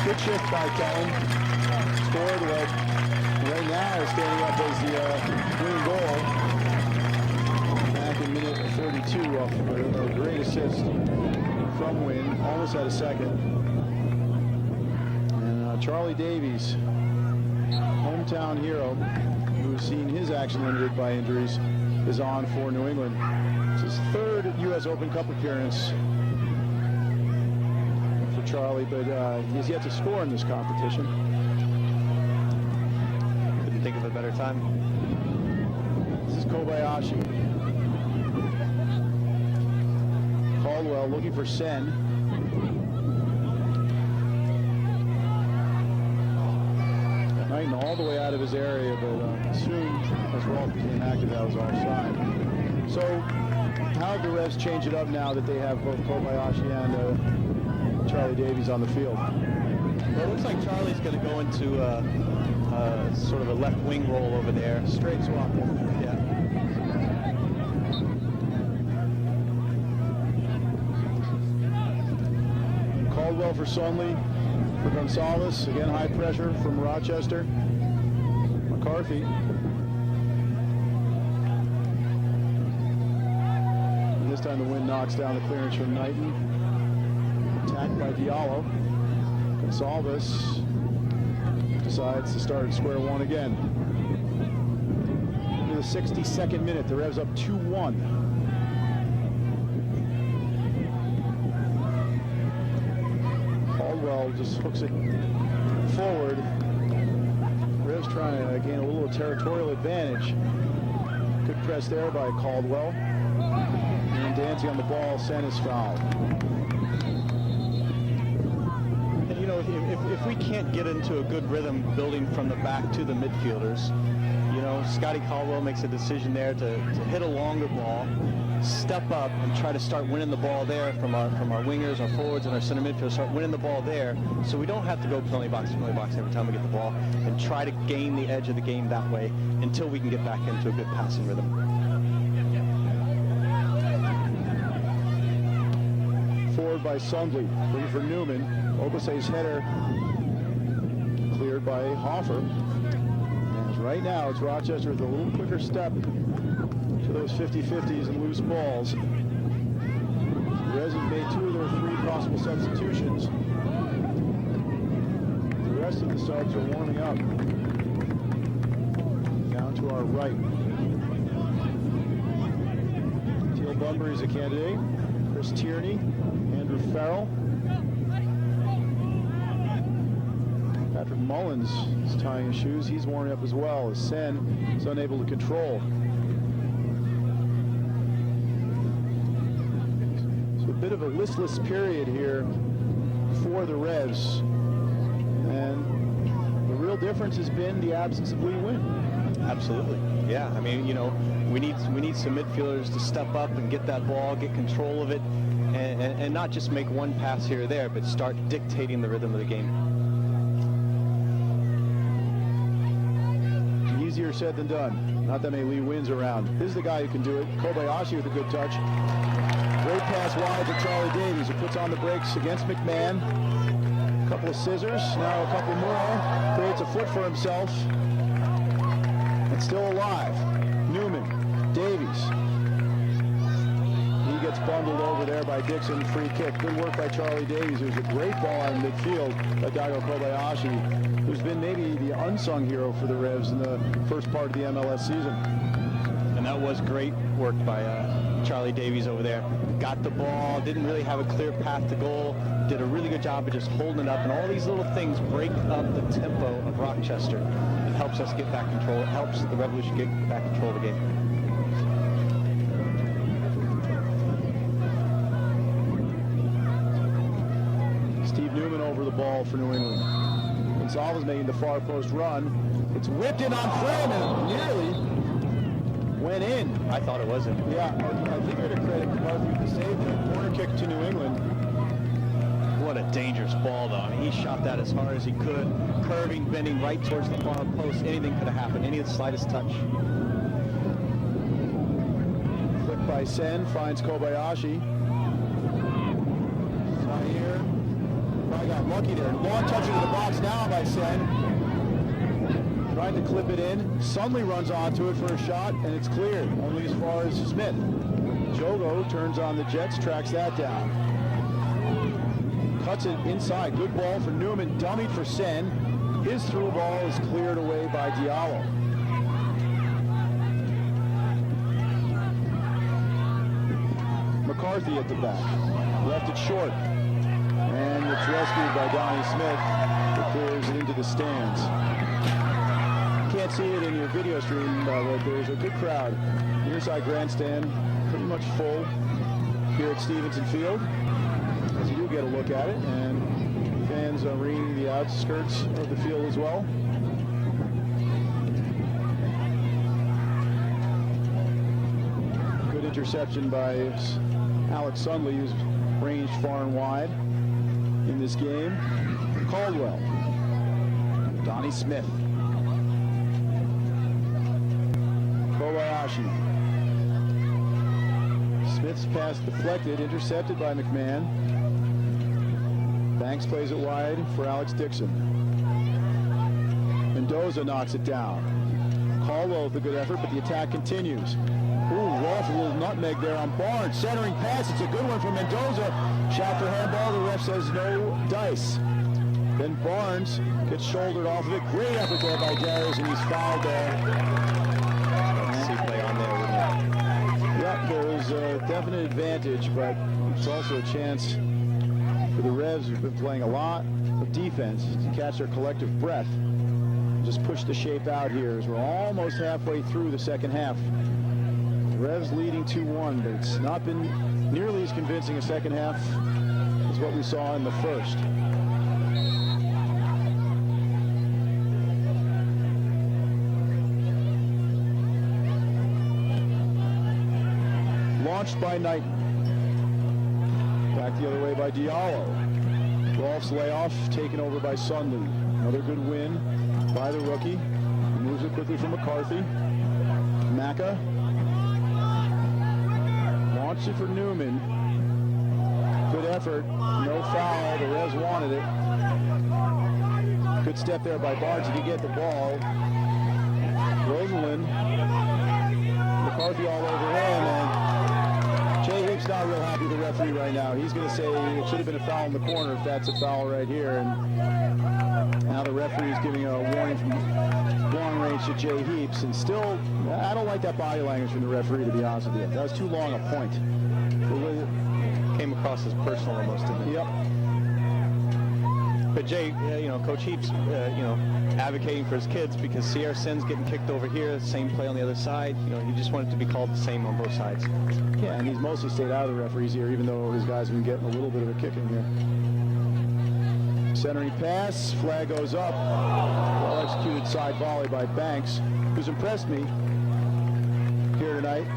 Good shift by Kellen. Scored what right now is standing up as the winning goal. Back in minute 32 off a great assist from Wynn. Almost had a second. Charlie Davies, hometown hero, who's seen his action limited by injuries, is on for New England. It's his 3rd U.S. Open Cup appearance for Charlie, but he's yet to score in this competition. Couldn't think of a better time. This is Kobayashi. Caldwell looking for Sen. All the way out of his area, but soon as Rolfe became active, that was offside. So how do the refs change it up now that they have both Kobayashi and Charlie Davies on the field? Well, it looks like Charlie's going to go into sort of a left wing role over there. Straight swap. Yeah. Caldwell for Sonley. For Gonzalez, again high pressure from Rochester. McCarthy. And this time the wind knocks down the clearance from Knighton. Attacked by Diallo. Gonzalez decides to start at square one again. Into the 62nd minute, the Revs up 2-1. Just hooks it forward. Revs trying to gain a little territorial advantage. Good press there by Caldwell. And dancing on the ball, Sen is fouled. And you know, if we can't get into a good rhythm building from the back to the midfielders, you know, Scotty Caldwell makes a decision there to hit a longer ball, step up and try to start winning the ball there from our wingers, our forwards, and our center midfield. Start winning the ball there, so we don't have to go penalty box every time we get the ball, and try to gain the edge of the game that way until we can get back into a good passing rhythm. Forward by Sundley, looking for Newman. Obase's header cleared by Hoffer. And right now it's Rochester with a little quicker step to those 50-50s and loose balls. The Reds have made 2 of their 3 possible substitutions. The rest of the subs are warming up. Down to our right. Teal Bunbury's a candidate. Chris Tierney, Andrew Farrell. Patrick Mullins is tying his shoes. He's warming up as well, as Sen is unable to control. Bit of a listless period here for the Revs, and the real difference has been the absence of Lee Wynn. Absolutely, yeah. I mean, you know, we need some midfielders to step up and get that ball, get control of it, and not just make one pass here or there, but start dictating the rhythm of the game. Easier said than done. Not that many Lee Wynns around. This is the guy who can do it. Kobayashi with a good touch. Great pass wide to Charlie Davies, who puts on the brakes against McMahon. A couple of scissors, now a couple more. Creates a foot for himself. And still alive. Newman, Davies. He gets bundled over there by Dixon, free kick. Good work by Charlie Davies. It was a great ball out in midfield by Daigo Kobayashi, who's been maybe the unsung hero for the Revs in the first part of the MLS season. And And that was great work by Charlie Davies over there. Got the ball, didn't really have a clear path to goal, did a really good job of just holding it up, and all these little things break up the tempo of Rochester. It helps us get back control. It helps the Revolution get back control of the game. Steve Newman over the ball for New England. Gonzalez making the far post run. It's whipped in on Fred and nearly went in. I thought it wasn't. Yeah, I think they're to credit McCarthy with the save there. Corner kick to New England. What a dangerous ball, though. I mean, he shot that as hard as he could, curving, bending right towards the far post. Anything could have happened, any of the slightest touch. Flick by Sen, finds Kobayashi. Zaire, probably got lucky there. Long touch into the box now by Sen. Trying to clip it in. Sunley runs onto it for a shot, and it's cleared, only as far as Smith. Jogo turns on the Jets, tracks that down. Cuts it inside. Good ball for Newman. Dummied for Sen. His through ball is cleared away by Diallo. McCarthy at the back. Left it short. And it's rescued by Donnie Smith, who clears it into the stands. Can't see it in your video stream, but there's a good crowd. The inside grandstand pretty much full here at Stevenson Field. As you do get a look at it, and fans are ringing the outskirts of the field as well. Good interception by Alex Sunley, who's ranged far and wide in this game. Caldwell. Donnie Smith. Kobayashi. Smith's pass deflected, intercepted by McMahon. Banks plays it wide for Alex Dixon. Mendoza knocks it down. Caldwell with a good effort, but the attack continues. Ooh, Rolfe, a little nutmeg there on Barnes. Centering pass, it's a good one from Mendoza. Shot for handball, the ref says no dice. Then Barnes gets shouldered off of it. Great effort there by Darius, and he's fouled there. Yep, there was a definite advantage, but it's also a chance for the Revs, who've been playing a lot of defense, to catch their collective breath. Just push the shape out here as we're almost halfway through the second half. The Revs leading 2-1, but it's not been nearly as convincing a second half as what we saw in the first. Launched by Knight. Back the other way by Diallo. Rolfe's layoff taken over by Sunley. Another good win by the rookie. He moves it quickly from McCarthy. Macca. Launched it for Newman. Good effort. No foul. The Revs wanted it. Good step there by Barnes. He did get the ball. Rosenlund. McCarthy all over him, and Jay Hick's not real happy with the referee right now. He's going to say it should have been a foul in the corner if that's a foul right here. And now the referee is giving a warning from long range to Jay Heaps. And still, I don't like that body language from the referee, to be honest with you. That was too long a point. Came across as personal almost, didn't it? Yep. But Jay, Coach Heaps, advocating for his kids because Sierra Sen's getting kicked over here, same play on the other side. He just wanted it to be called the same on both sides. Yeah, and he's mostly stayed out of the referees here, even though his guys have been getting a little bit of a kicking here. Centering pass, flag goes up. Well executed side volley by Banks, who's impressed me here tonight,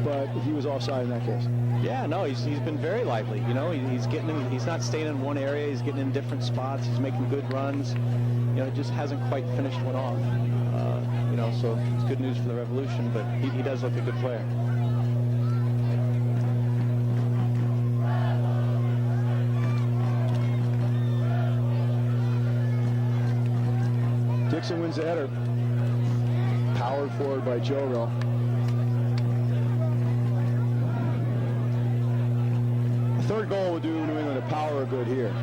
but he was offside in that case. Yeah, no, he's been very lively. He's getting in, he's not staying in one area. He's getting in different spots. He's making good runs. It just hasn't quite finished one off. So it's good news for the Revolution, but he does look a good player. Dixon wins the header. Powered forward by Jogo. The third goal would do New England a power good here.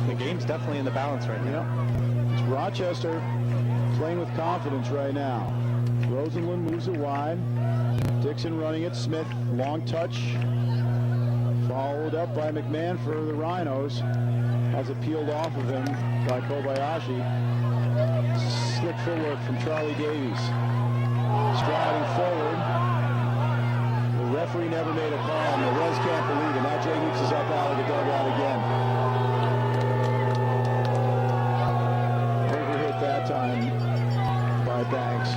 The game's definitely in the balance right now. It's Rochester playing with confidence right now. Rosenlund moves it wide. Dixon running it. Smith, long touch. Followed up by McMahon for the Rhinos. Has it peeled off of him by Kobayashi. Slick footwork from Charlie Davies. Striding forward. The referee never made a call, and the Reds can't believe it. Now Jay Heaps is up out of the dugout again. Overhit that time by Banks.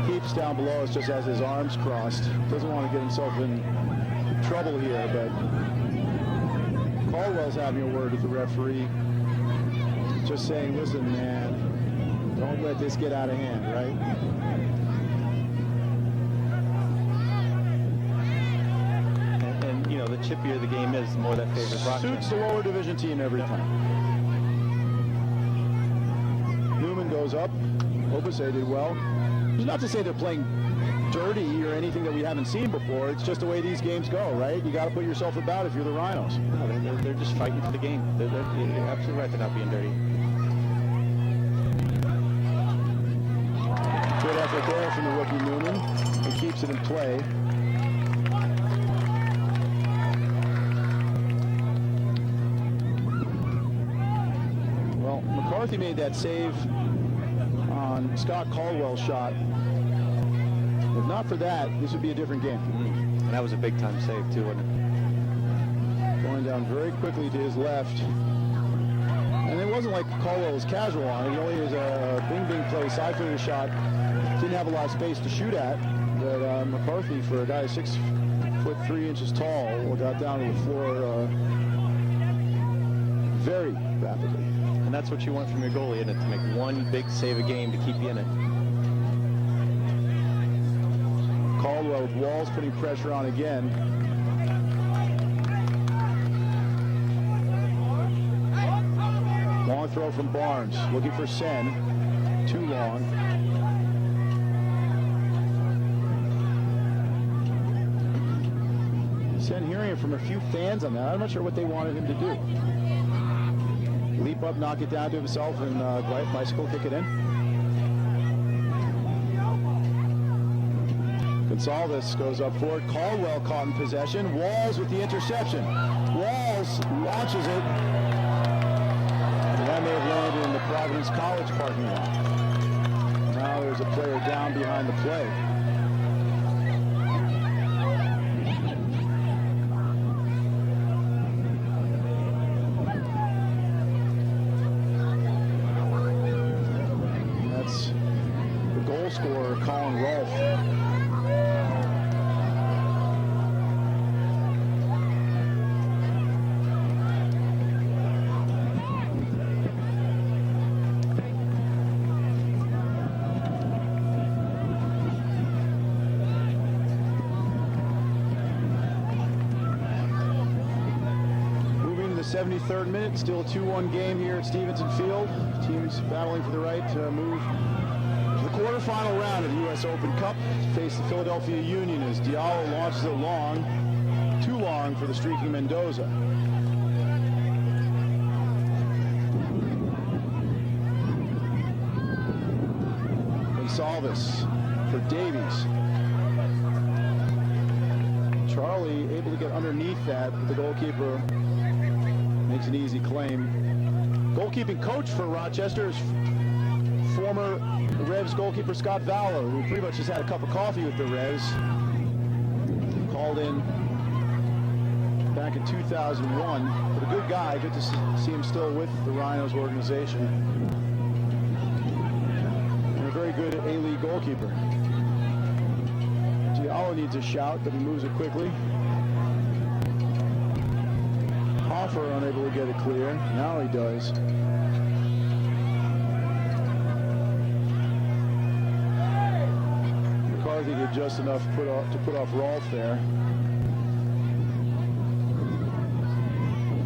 Heaps down below us just has his arms crossed. Doesn't want to get himself in trouble here, but Caldwell's having a word with the referee. Just saying, listen, man, don't let this get out of hand, right? And you know, the chippier the game is, the more that favors Rochester. Suits the lower division team every time. Newman goes up. Obase did well. It's not to say they're playing dirty or anything that we haven't seen before. It's just the way these games go, right? You got to put yourself about if you're the Rhinos. No, they're just fighting for the game. You're absolutely right. They're not being dirty. Good effort there from the rookie Newman. He keeps it in play. Well, McCarthy made that save on Scott Caldwell's shot. If not for that, this would be a different game. And that was a big-time save, too, wasn't it? Going down very quickly to his left. And it wasn't like Caldwell was casual on it. It only was a bing-bing play, side-footed shot. Didn't have a lot of space to shoot at. But McCarthy, for a guy 6'3" tall, got down to the floor very rapidly. And that's what you want from your goalie, isn't it? To make one big save a game to keep you in it. Caldwell with Walls putting pressure on again. Long throw from Barnes, looking for Sen. Too long. Sen hearing it from a few fans on that. I'm not sure what they wanted him to do. Leap up, knock it down to himself, and bicycle kick it in. Gonsalves goes up forward. Caldwell caught in possession. Walls with the interception. Walls launches it. And that may have landed in the Providence College parking lot. Now there's a player down behind the play. That's the goal scorer, Colin Rolfe. Moving to the 73rd minute, still a 2-1 game here at Stevenson Field. Teams battling for the right to move to the quarterfinal round of the U.S. Open Cup to face the Philadelphia Union as Diallo launches it long, too long for the streaking Mendoza. Gonsalves for Davies. Charlie able to get underneath that, but the goalkeeper makes an easy claim. Goalkeeping coach for Rochester is former Revs goalkeeper Scott Vallow, who pretty much just had a cup of coffee with the Revs. Called in back in 2001. But a good guy. Good to see him still with the Rhinos organization. And a very good A-League goalkeeper. Diallo needs a shout, but he moves it quickly. Hoffer unable to get it clear. Now he does. McCarthy did just enough to put off Rolfe there.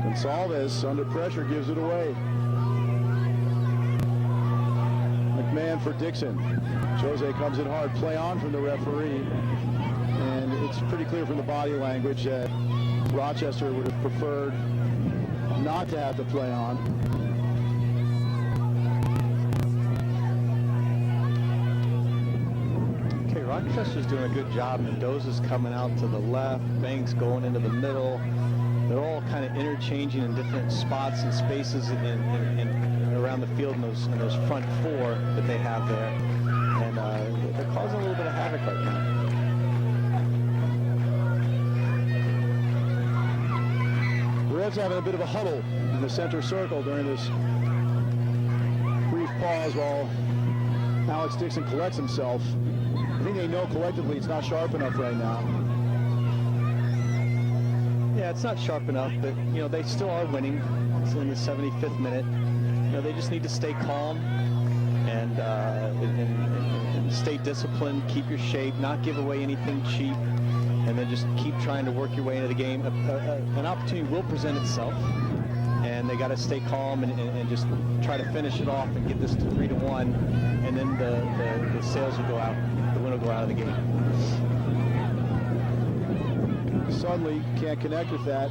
Gonsalves, under pressure, gives it away. McMahon for Dixon. Jose comes in hard. Play on from the referee. And it's pretty clear from the body language that Rochester would have preferred not to have the play on. Rochester's doing a good job. Mendoza's coming out to the left, Banks going into the middle. They're all kind of interchanging in different spots and spaces in around the field in those front four that they have there. And they're causing a little bit of havoc right now. Reds having a bit of a huddle in the center circle during this brief pause while Alex Dixon collects himself. I think they know collectively it's not sharp enough right now. Yeah, it's not sharp enough, but you know they still are winning. It's in the 75th minute. You know they just need to stay calm and stay disciplined, keep your shape, not give away anything cheap, and then just keep trying to work your way into the game. An opportunity will present itself, and they got to stay calm and just try to finish it off and get this to 3-1, and then the sails will go out, the wind will go out of the game. Suddenly can't connect with that.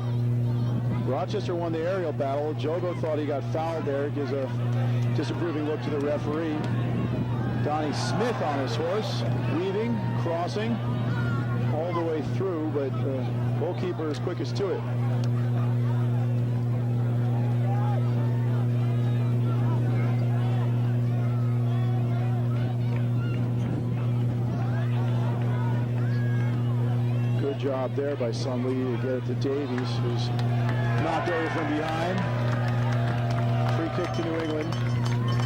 Rochester won the aerial battle. Jogo thought he got fouled there. Gives a disapproving look to the referee. Donnie Smith on his horse, weaving, crossing, all the way through, but goalkeeper is quickest to it. Good job there by Sunlee to get it to Davies, who's knocked over from behind. Free kick to New England.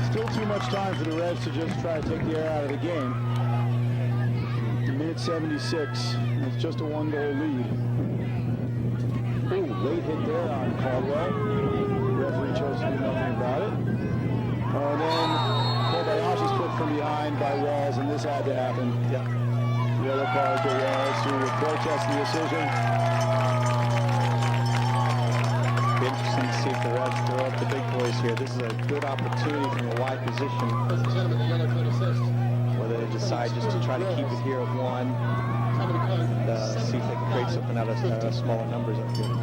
Still too much time for the Reds to just try to take the air out of the game. Minute 76, and it's just a one-goal lead. Ooh, late hit there on Caldwell. The referee chose to do nothing about it. And then Kobayashi's put from behind by Walls, and this had to happen. Yep. Yellow card to Walls, who will protest the decision. Be interesting to see if the Reds throw up the big boys here. This is a good opportunity from a wide position. Ladies and gentlemen, the yellow card assist. Whether they decide just to try to keep it here at 1, see if they can create something out of smaller numbers up here.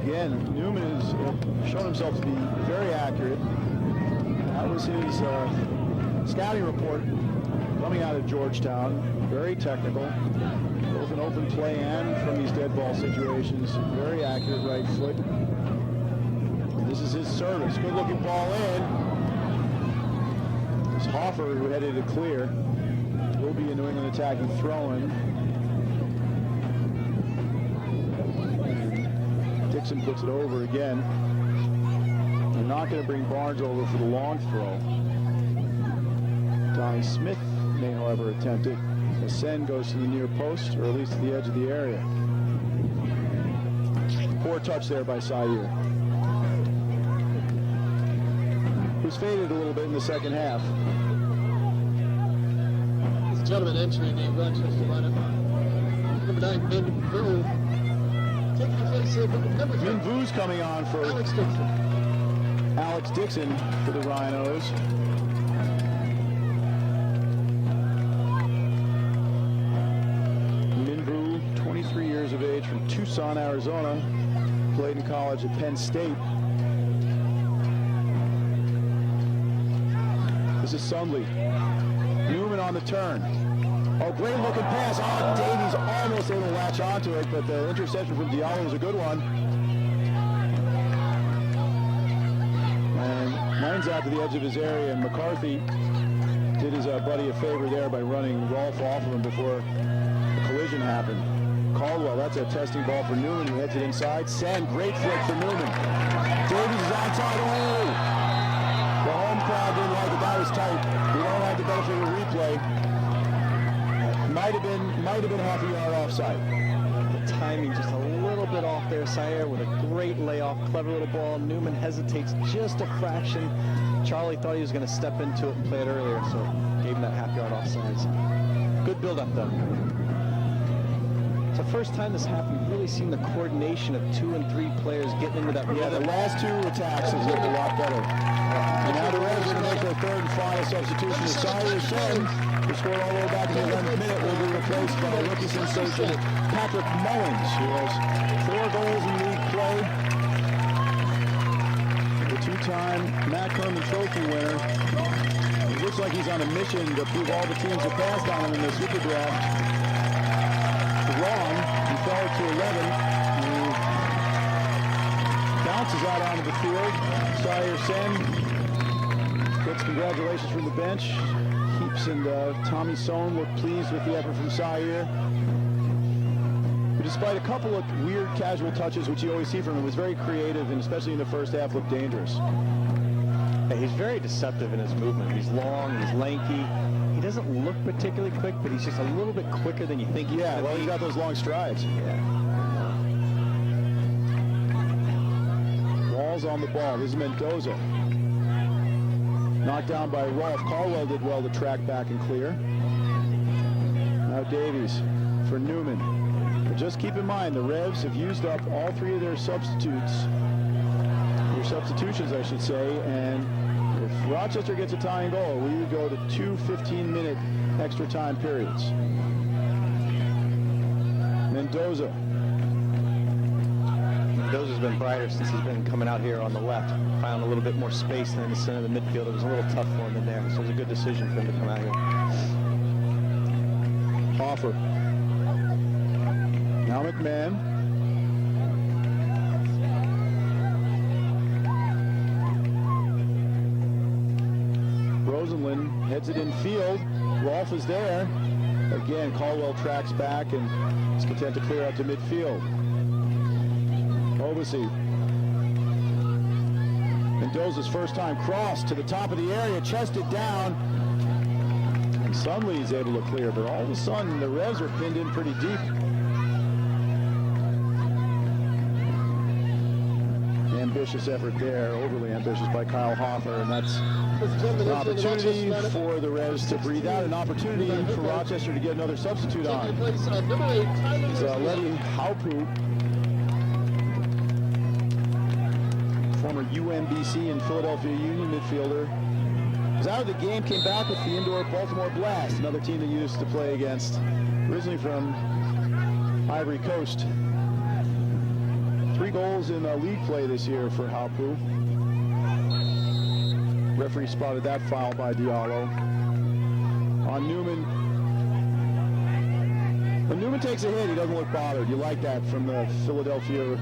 Again, Newman has shown himself to be very accurate. That was his scouting report coming out of Georgetown. Very technical, both in open play and from these dead ball situations. Very accurate right foot. This is his service. Good looking ball in. It's Hoffer who headed it clear. Will be a New England attacking throw-in. Dixon puts it over again. They're not going to bring Barnes over for the long throw. Donnie Smith may, however, attempt it. Sen goes to the near post, or at least to the edge of the area. Poor touch there by Sayer, who's faded a little bit in the second half. Ladies and gentlemen, entering the Rochester lineup. Number 9, Min Vu. Taking the place of number 3. Min Vu's coming on for Alex Dixon for the Rhinos. Min Vu, 23 years of age, from Tucson, Arizona. Played in college at Penn State. This is Sunlee. Newman on the turn. Oh, great looking pass. Oh, Davies almost able to latch onto it, but the interception from Diallo was a good one. And mine's out to the edge of his area, and McCarthy did his buddy a favor there by running Rolfe off of him before the collision happened. Caldwell, that's a testing ball for Newman, who heads it inside. Sen, great flick for Newman. Davies is onside. Oh! The home crowd didn't like it. That was tight. We don't have the benefit of the replay. Might have been half a yard offside. The timing just a little bit off there. Sayer with a great layoff, clever little ball. Newman hesitates just a fraction. Charlie thought he was going to step into it and play it earlier, so gave him that half yard offsides. Good build-up, though. It's the first time this happened. You've really seen the coordination of 2 and 3 players getting into that rhythm. Yeah, the last 2 attacks has looked a lot better. And now the Reds are going to make their third and final substitution. Sayer Sen, who scored all the way back in the 11th minute, will be replaced by rookie sensation Patrick Mullins, who has 4 goals in league play. The 2-time Matt Kerman Trophy winner. on a mission to prove all the teams that passed on him in the Super Draft wrong. He fell to 11. He bounces out onto the field. Sire Sen gets congratulations from the bench. Heaps and Tommy Sohn look pleased with the effort from Sire. But despite a couple of weird casual touches, which you always see from him, was very creative and especially in the first half looked dangerous. Yeah, he's very deceptive in his movement. He's long, he's lanky. He doesn't look particularly quick, but he's just a little bit quicker than you think. Yeah, well, he's got those long strides. Yeah. Wall's on the ball. This is Mendoza. Knocked down by Rolfe. Caldwell did well to track back and clear. Now Davies for Newman. But just keep in mind, the Revs have used up all three of their substitutions, I should say, and if Rochester gets a tying goal, we would go to 2 15-minute extra time periods. Mendoza. Mendoza's been brighter since he's been coming out here on the left. Found a little bit more space than in the center of the midfield. It was a little tough for him in there, so it was a good decision for him to come out here. Hoffer. Now McMahon. Rosenlund heads it in field. Rolfe is there. Again, Caldwell tracks back and is content to clear out to midfield. Oversee. Mendoza's first time cross to the top of the area, chested down. And Sunley is able to clear, but all of a sudden the Revs are pinned in pretty deep. Ambitious effort there, overly ambitious by Kyle Hoffer, and that's an opportunity for the Revs to breathe out, an opportunity for Rochester to get another substitute on. Letty Haupu, former UMBC and Philadelphia Union midfielder, was out of the game, came back with the indoor Baltimore Blast, another team that he used to play against, originally from Ivory Coast. 3 goals in league play this year for Haupu. Referee spotted that foul by Diallo. On Newman. When Newman takes a hit, he doesn't look bothered. You like that from the Philadelphia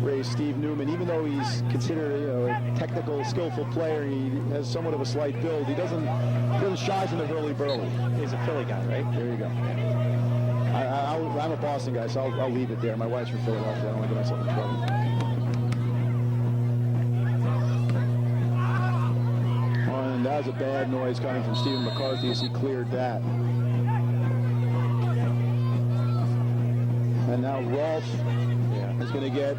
Rays Steve Newman. Even though he's considered a technical, skillful player, he has somewhat of a slight build. He doesn't shy from the hurly-burly. He's a Philly guy, right? There you go. I'm a Boston guy, so I'll leave it there. My wife's from Philadelphia. I don't want to get myself in trouble. And that was a bad noise coming from Stephen McCarthy as he cleared that. And now Rolfe is going to get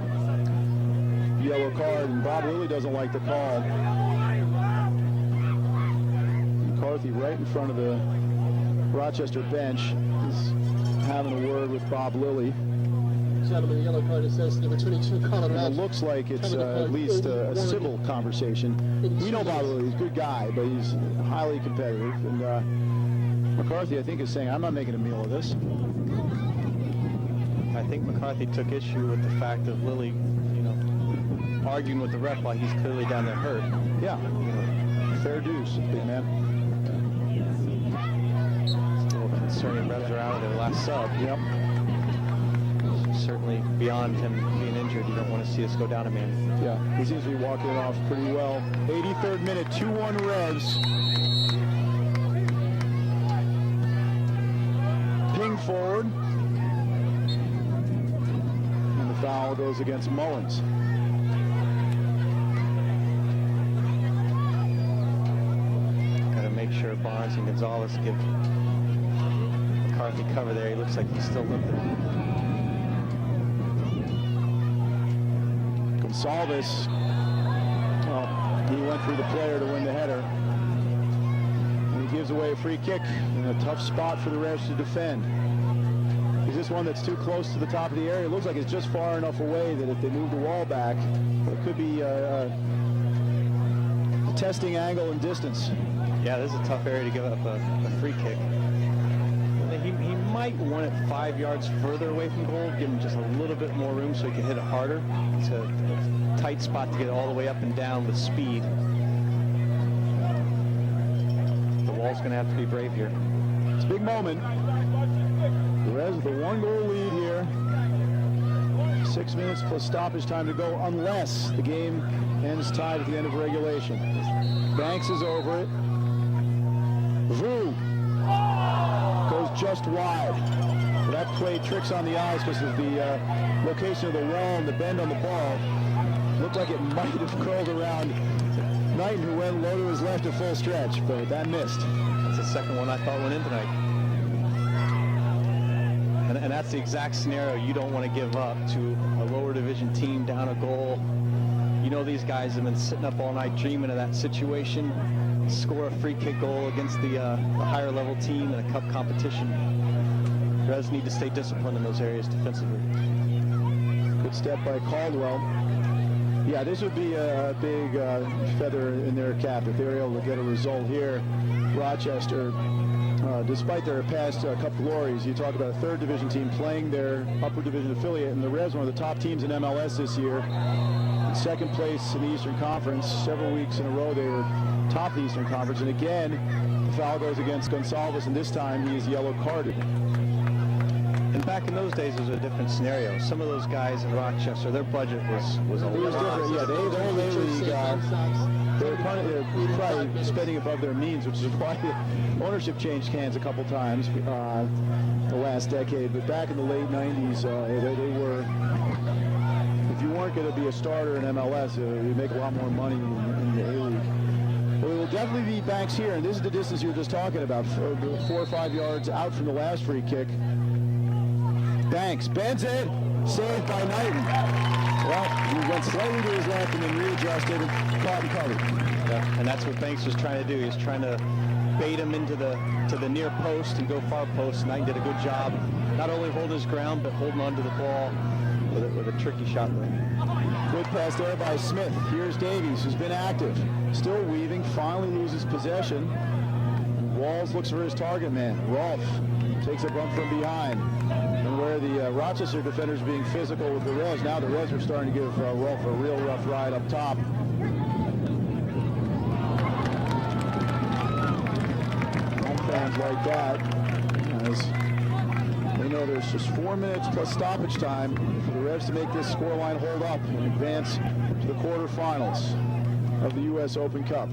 yellow card, and Bob Lilly doesn't like the call. McCarthy right in front of the Rochester bench is having a word with Bob Lilly. Gentlemen, yellow card assessed, number 22, Colin It looks like it's at least a civil conversation. We know Bob Lilly, he's a good guy, but he's highly competitive. And McCarthy, I think, is saying, I'm not making a meal of this. I think McCarthy took issue with the fact of Lilly, arguing with the ref while he's clearly down there hurt. Yeah, fair dues, big man. Concerning Revs are out of their last sub. Yep. Certainly beyond him being injured, you don't want to see us go down a man. Yeah, he seems to be walking it off pretty well. 83rd minute, 2-1 Revs. Ping forward. And the foul goes against Mullins. Got to make sure Barnes and Gonzalez give McCarthy cover there. He looks like he's still limping. Gonsalves, well, he went through the player to win the header. And he gives away a free kick in a tough spot for the Revs to defend. Is this one that's too close to the top of the area? It looks like it's just far enough away that if they move the wall back, it could be a testing angle and distance. Yeah, this is a tough area to give up a free kick. He might want it 5 yards further away from goal, give him just a little bit more room so he can hit it harder. It's a tight spot to get all the way up and down with speed. The Wall's going to have to be brave here. It's a big moment. The Reds with a 1-goal lead here. 6 minutes plus stoppage time to go unless the game ends tied at the end of regulation. Banks is over it. Vu goes just wide. That play tricks on the eyes because of the location of the wall and the bend on the ball. Looked like it might have curled around Knighton, who went low to his left at full stretch, but that missed. That's the second one I thought went in tonight. And that's the exact scenario you don't want to give up to a lower division team down a goal. You know these guys have been sitting up all night dreaming of that situation. Score a free kick goal against the higher level team in a cup competition. Reds need to stay disciplined in those areas defensively. Good step by Caldwell. Yeah, this would be a big feather in their cap if they were able to get a result here. Rochester, despite their past cup glories, you talk about a third division team playing their upper division affiliate, and the Reds, one of the top teams in MLS this year. In second place in the Eastern Conference. Several weeks in a row they were top of the Eastern Conference, and again the foul goes against Gonsalves, and this time he is yellow carded. And back in those days, it was a different scenario. Some of those guys in Rochester, their budget was a It was different. Yeah, they were probably spending above their means, which is why the ownership changed hands a couple times the last decade. But back in the late 90s, they were. If you weren't going to be a starter in MLS, you'd make a lot more money in the A-League. Well, it will definitely be Banks here, and this is the distance you were just talking about, 4 or 5 yards out from the last free kick. Banks bends it, saved by Knighton. Well, he went slightly to his left and then readjusted and caught and covered. Yeah, and that's what Banks was trying to do. He was trying to bait him into the near post and go far post. Knighton did a good job, not only holding his ground, but holding onto the ball with a tricky shot there. Good pass there by Smith. Here's Davies, who's been active. Still weaving, finally loses possession. Walls looks for his target man. Rolfe takes a bump from behind. And where the Rochester defenders being physical with the Reds, now the Reds are starting to give Rolfe a real rough ride up top. Home fans like that, as they know there's just 4 minutes plus stoppage time for the Reds to make this scoreline hold up and advance to the quarterfinals of the U.S. Open Cup.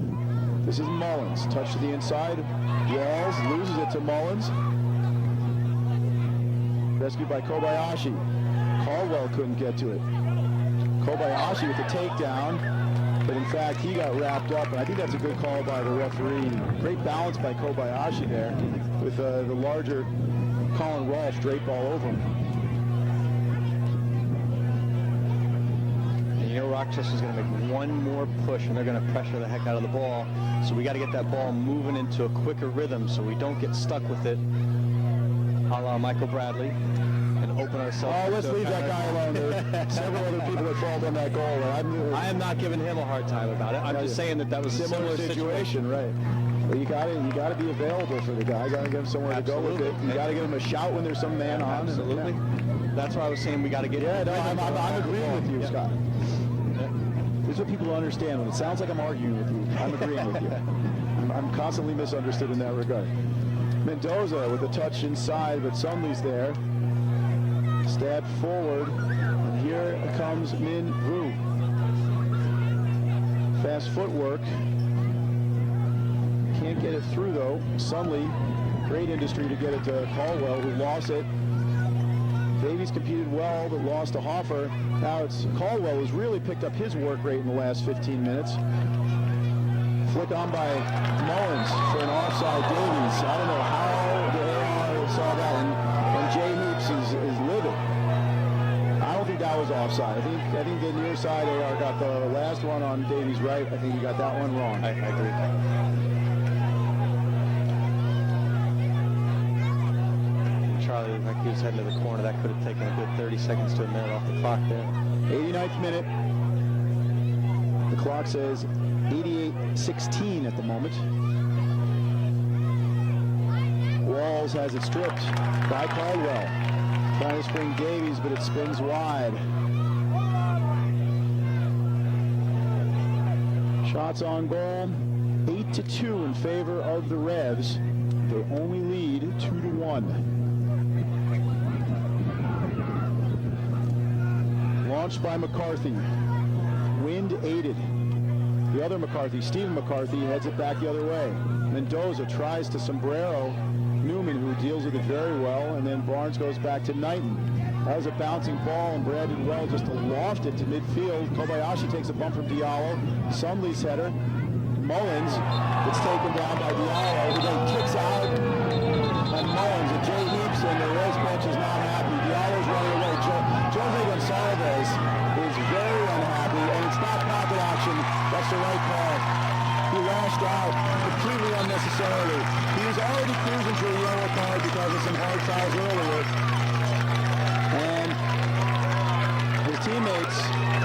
This is Mullins, touch to the inside. Walls loses it to Mullins. Rescued by Kobayashi. Caldwell couldn't get to it. Kobayashi with the takedown, but in fact he got wrapped up, and I think that's a good call by the referee. Great balance by Kobayashi there with the larger Colin Rolfe draped all over him. And you know Rochester's going to make one more push, and they're going to pressure the heck out of the ball. So we got to get that ball moving into a quicker rhythm so we don't get stuck with it, a la Michael Bradley, and open ourselves. Oh, let's leave that guy alone. There are several other people that fault on that goal. I am not giving him a hard time about it. I'm just saying that was a similar situation. Right. Well, you got to be available for the guy. You got to give him somewhere to go with it. You got to give him a shout when there's some man on. Absolutely. That's why I was saying we got to get. Yeah, no, I'm agreeing with you, Scott. This is what people don't understand. When it sounds like I'm arguing with you, I'm agreeing with you. I'm constantly misunderstood in that regard. Mendoza with a touch inside, but Sunley's there. Stab forward, and here comes Min Vu. Fast footwork. Can't get it through though. Sunley, great industry to get it to Caldwell, who lost it. Davies competed well, but lost to Hoffer. Now it's Caldwell who's really picked up his work rate in the last 15 minutes. Flick on by Mullins for an offside Davies. I don't know how the AR saw that, and Jay Hoops is livid. I don't think that was offside. I think the near side AR got the last one on Davies' right. I think he got that one wrong. I agree. Charlie, like he was heading to the corner, that could have taken a good 30 seconds to a minute off the clock there. 89th minute. The clock says 88-16 at the moment. Walls has it stripped by Caldwell. Trying to spring Davies, but it spins wide. Shots on goal. 8-2 in favor of the Revs. They only lead 2-1. Launched by McCarthy. Wind aided. The other McCarthy, Stephen McCarthy, heads it back the other way. Mendoza tries to sombrero Newman, who deals with it very well, and then Barnes goes back to Knighton. That was a bouncing ball, and Brad did well just to loft it to midfield. Kobayashi takes a bump from Diallo. Sundley's header. Mullins gets taken down by Diallo, who then kicks out. And Mullins, and Jay Heaps, and the Reds bench is not happy. Diallo's running away. Jose Gonçalves is very unhappy, and it's not pocket action. That's the right call. He lashed out completely unnecessarily. He was already cruising for a yellow card because of some hard fouls earlier. And his teammates,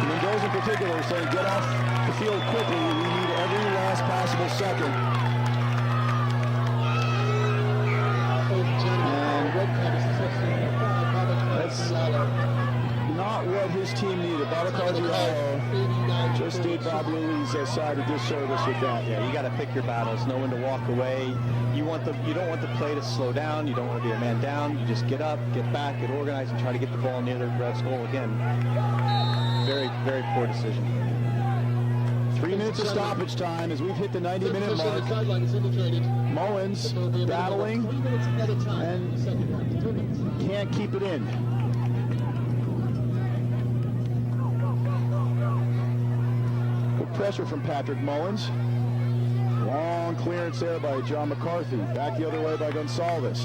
Mendoza in particular, are saying, get off the field quickly. We need every last possible second. And that's not what his team needed. Babacar just did Bob Lilly's side a disservice with that. Yeah, you got to pick your battles. Know when to walk away. You don't want the play to slow down. You don't want to be a man down. You just get up, get back, get organized, and try to get the ball near the Revs goal again. Very, very poor decision. 3 minutes of stoppage time as we've hit the 90-minute mark. Mullins battling and can't keep it in. Good pressure from Patrick Mullins. Long clearance there by John McCarthy. Back the other way by Gonçalves.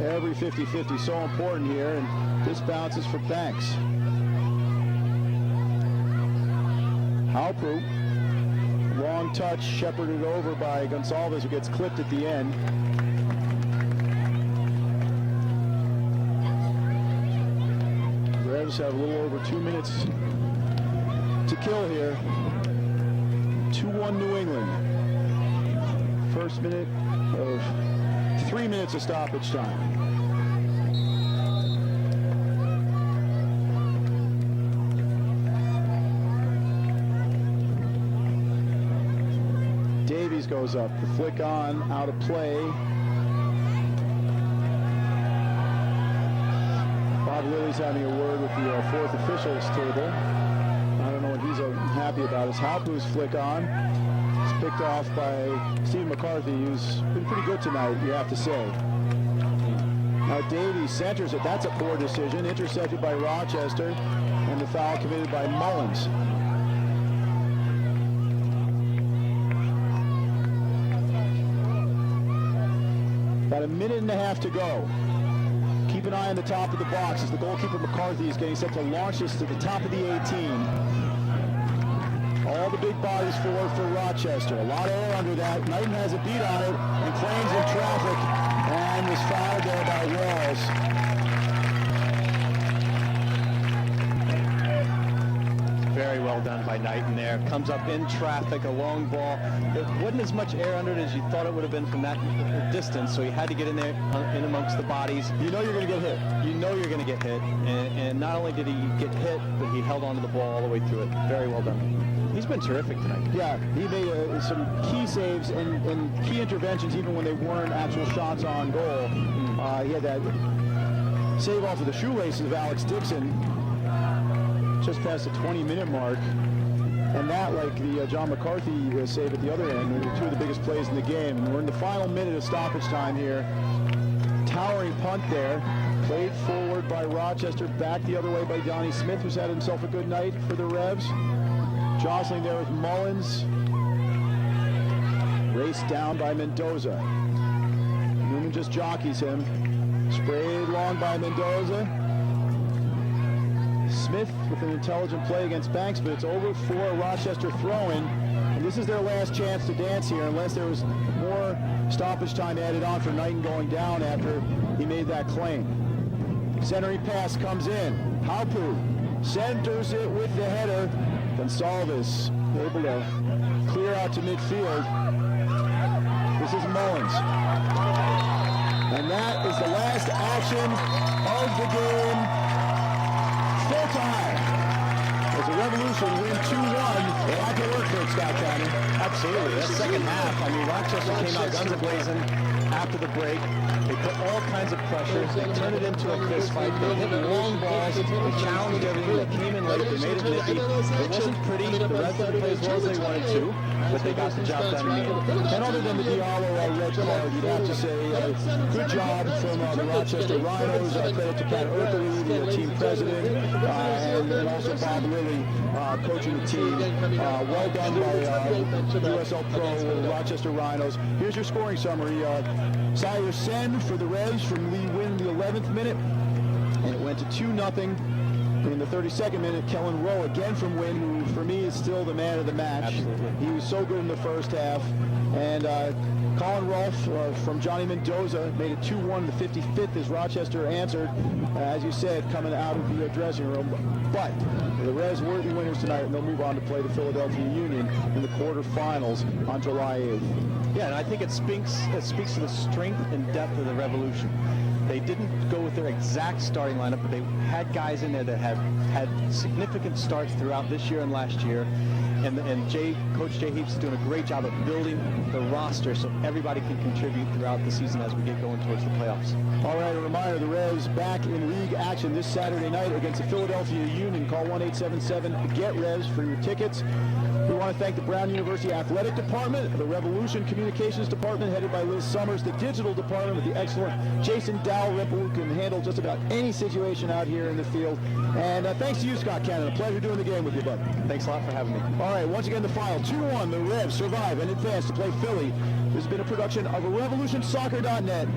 Every 50-50 so important here, and this bounces for Banks. Halpru, long touch, shepherded over by Gonçalves, who gets clipped at the end. Revs have a little over 2 minutes to kill here. 2-1 New England. First minute of 3 minutes of stoppage time. Davies goes up, the flick on, out of play. Bob Lilly's having a word with the fourth officials table. I don't know what he's happy about. It's Halpu's flick on. It's picked off by Steve McCarthy, who's been pretty good tonight, you have to say. Now Davies centers it. That's a poor decision. Intercepted by Rochester, and the foul committed by Mullins. About a minute and a half to go. Keep an eye on the top of the box as the goalkeeper McCarthy is getting set to launch this to the top of the 18. All the big bodies forward for Rochester. A lot of air under that. Knighton has a beat on it and claims in traffic and was fouled there by Walls. Very well done by Knighton there. Comes up in traffic, a long ball. There wasn't as much air under it as you thought it would have been from that distance, so he had to get in there, in amongst the bodies. You know you're going to get hit. You know you're going to get hit, and not only did he get hit, but he held onto the ball all the way through it. Very well done. He's been terrific tonight. Yeah, he made some key saves and key interventions even when they weren't actual shots on goal. He had that save off of the shoelaces of Alex Dixon just past the 20-minute mark. And that, like the John McCarthy save at the other end, were two of the biggest plays in the game. And we're in the final minute of stoppage time here. Towering punt there. Played forward by Rochester, back the other way by Donnie Smith, who's had himself a good night for the Revs. Jostling there with Mullins. Raced down by Mendoza. Newman just jockeys him. Sprayed long by Mendoza. Smith with an intelligent play against Banks, but it's over for a Rochester throw-in. And this is their last chance to dance here, unless there was more stoppage time added on for Knighton going down after he made that claim. Centering pass comes in. Halpu centers it with the header. Gonçalves able to clear out to midfield. This is Mullins. And that is the last action of the game. Full time. The as the Revolution win 2-1. A lot to work for it, Scott Cannon. Absolutely. That second half, I mean, Rochester came out guns a-blazing after the break. They put all kinds of pressure. They turned it into a fist fight. They hit long balls. They challenged everything. They came in late. They made it nippy. It wasn't pretty. The Reds didn't play as well as they wanted to, but they got the job done in the end. And other than the Diallo red card, you'd have to say good job from the Rochester Rhinos. Credit to Pat Urquhart, the team president, and also Bob Lilly coaching the team. Well done by USL Pro Rochester Rhinos. Here's your scoring summary. Sire Sen for the Reds from Lee Win in the 11th minute, and it went to 2-0 in the 32nd minute. Kellen Rowe again from Win, who for me is still the man of the match. Absolutely. He was so good in the first half. And Colin Rolfe from Johnny Mendoza made it 2-1 in the 55th as Rochester answered, as you said, coming out of the dressing room. But the Reds were the winners tonight, and they'll move on to play the Philadelphia Union in the quarterfinals on July 8th. Yeah, and I think it speaks to the strength and depth of the Revolution. They didn't go with their exact starting lineup, but they had guys in there that have had significant starts throughout this year and last year. And Coach Jay Heaps is doing a great job of building the roster so everybody can contribute throughout the season as we get going towards the playoffs. All right, a reminder, the Reds back in league action this Saturday night against the Philadelphia Union. Call 1-877-GET-REVS for your tickets. We want to thank the Brown University Athletic Department, the Revolution Communications Department headed by Liz Summers, the Digital Department with the excellent Jason Dalrymple, who can handle just about any situation out here in the field. And thanks to you, Scott Cannon. A pleasure doing the game with you, bud. Thanks a lot for having me. All right, once again, the final 2-1. The Revs survive and advance to play Philly. This has been a production of RevolutionSoccer.net.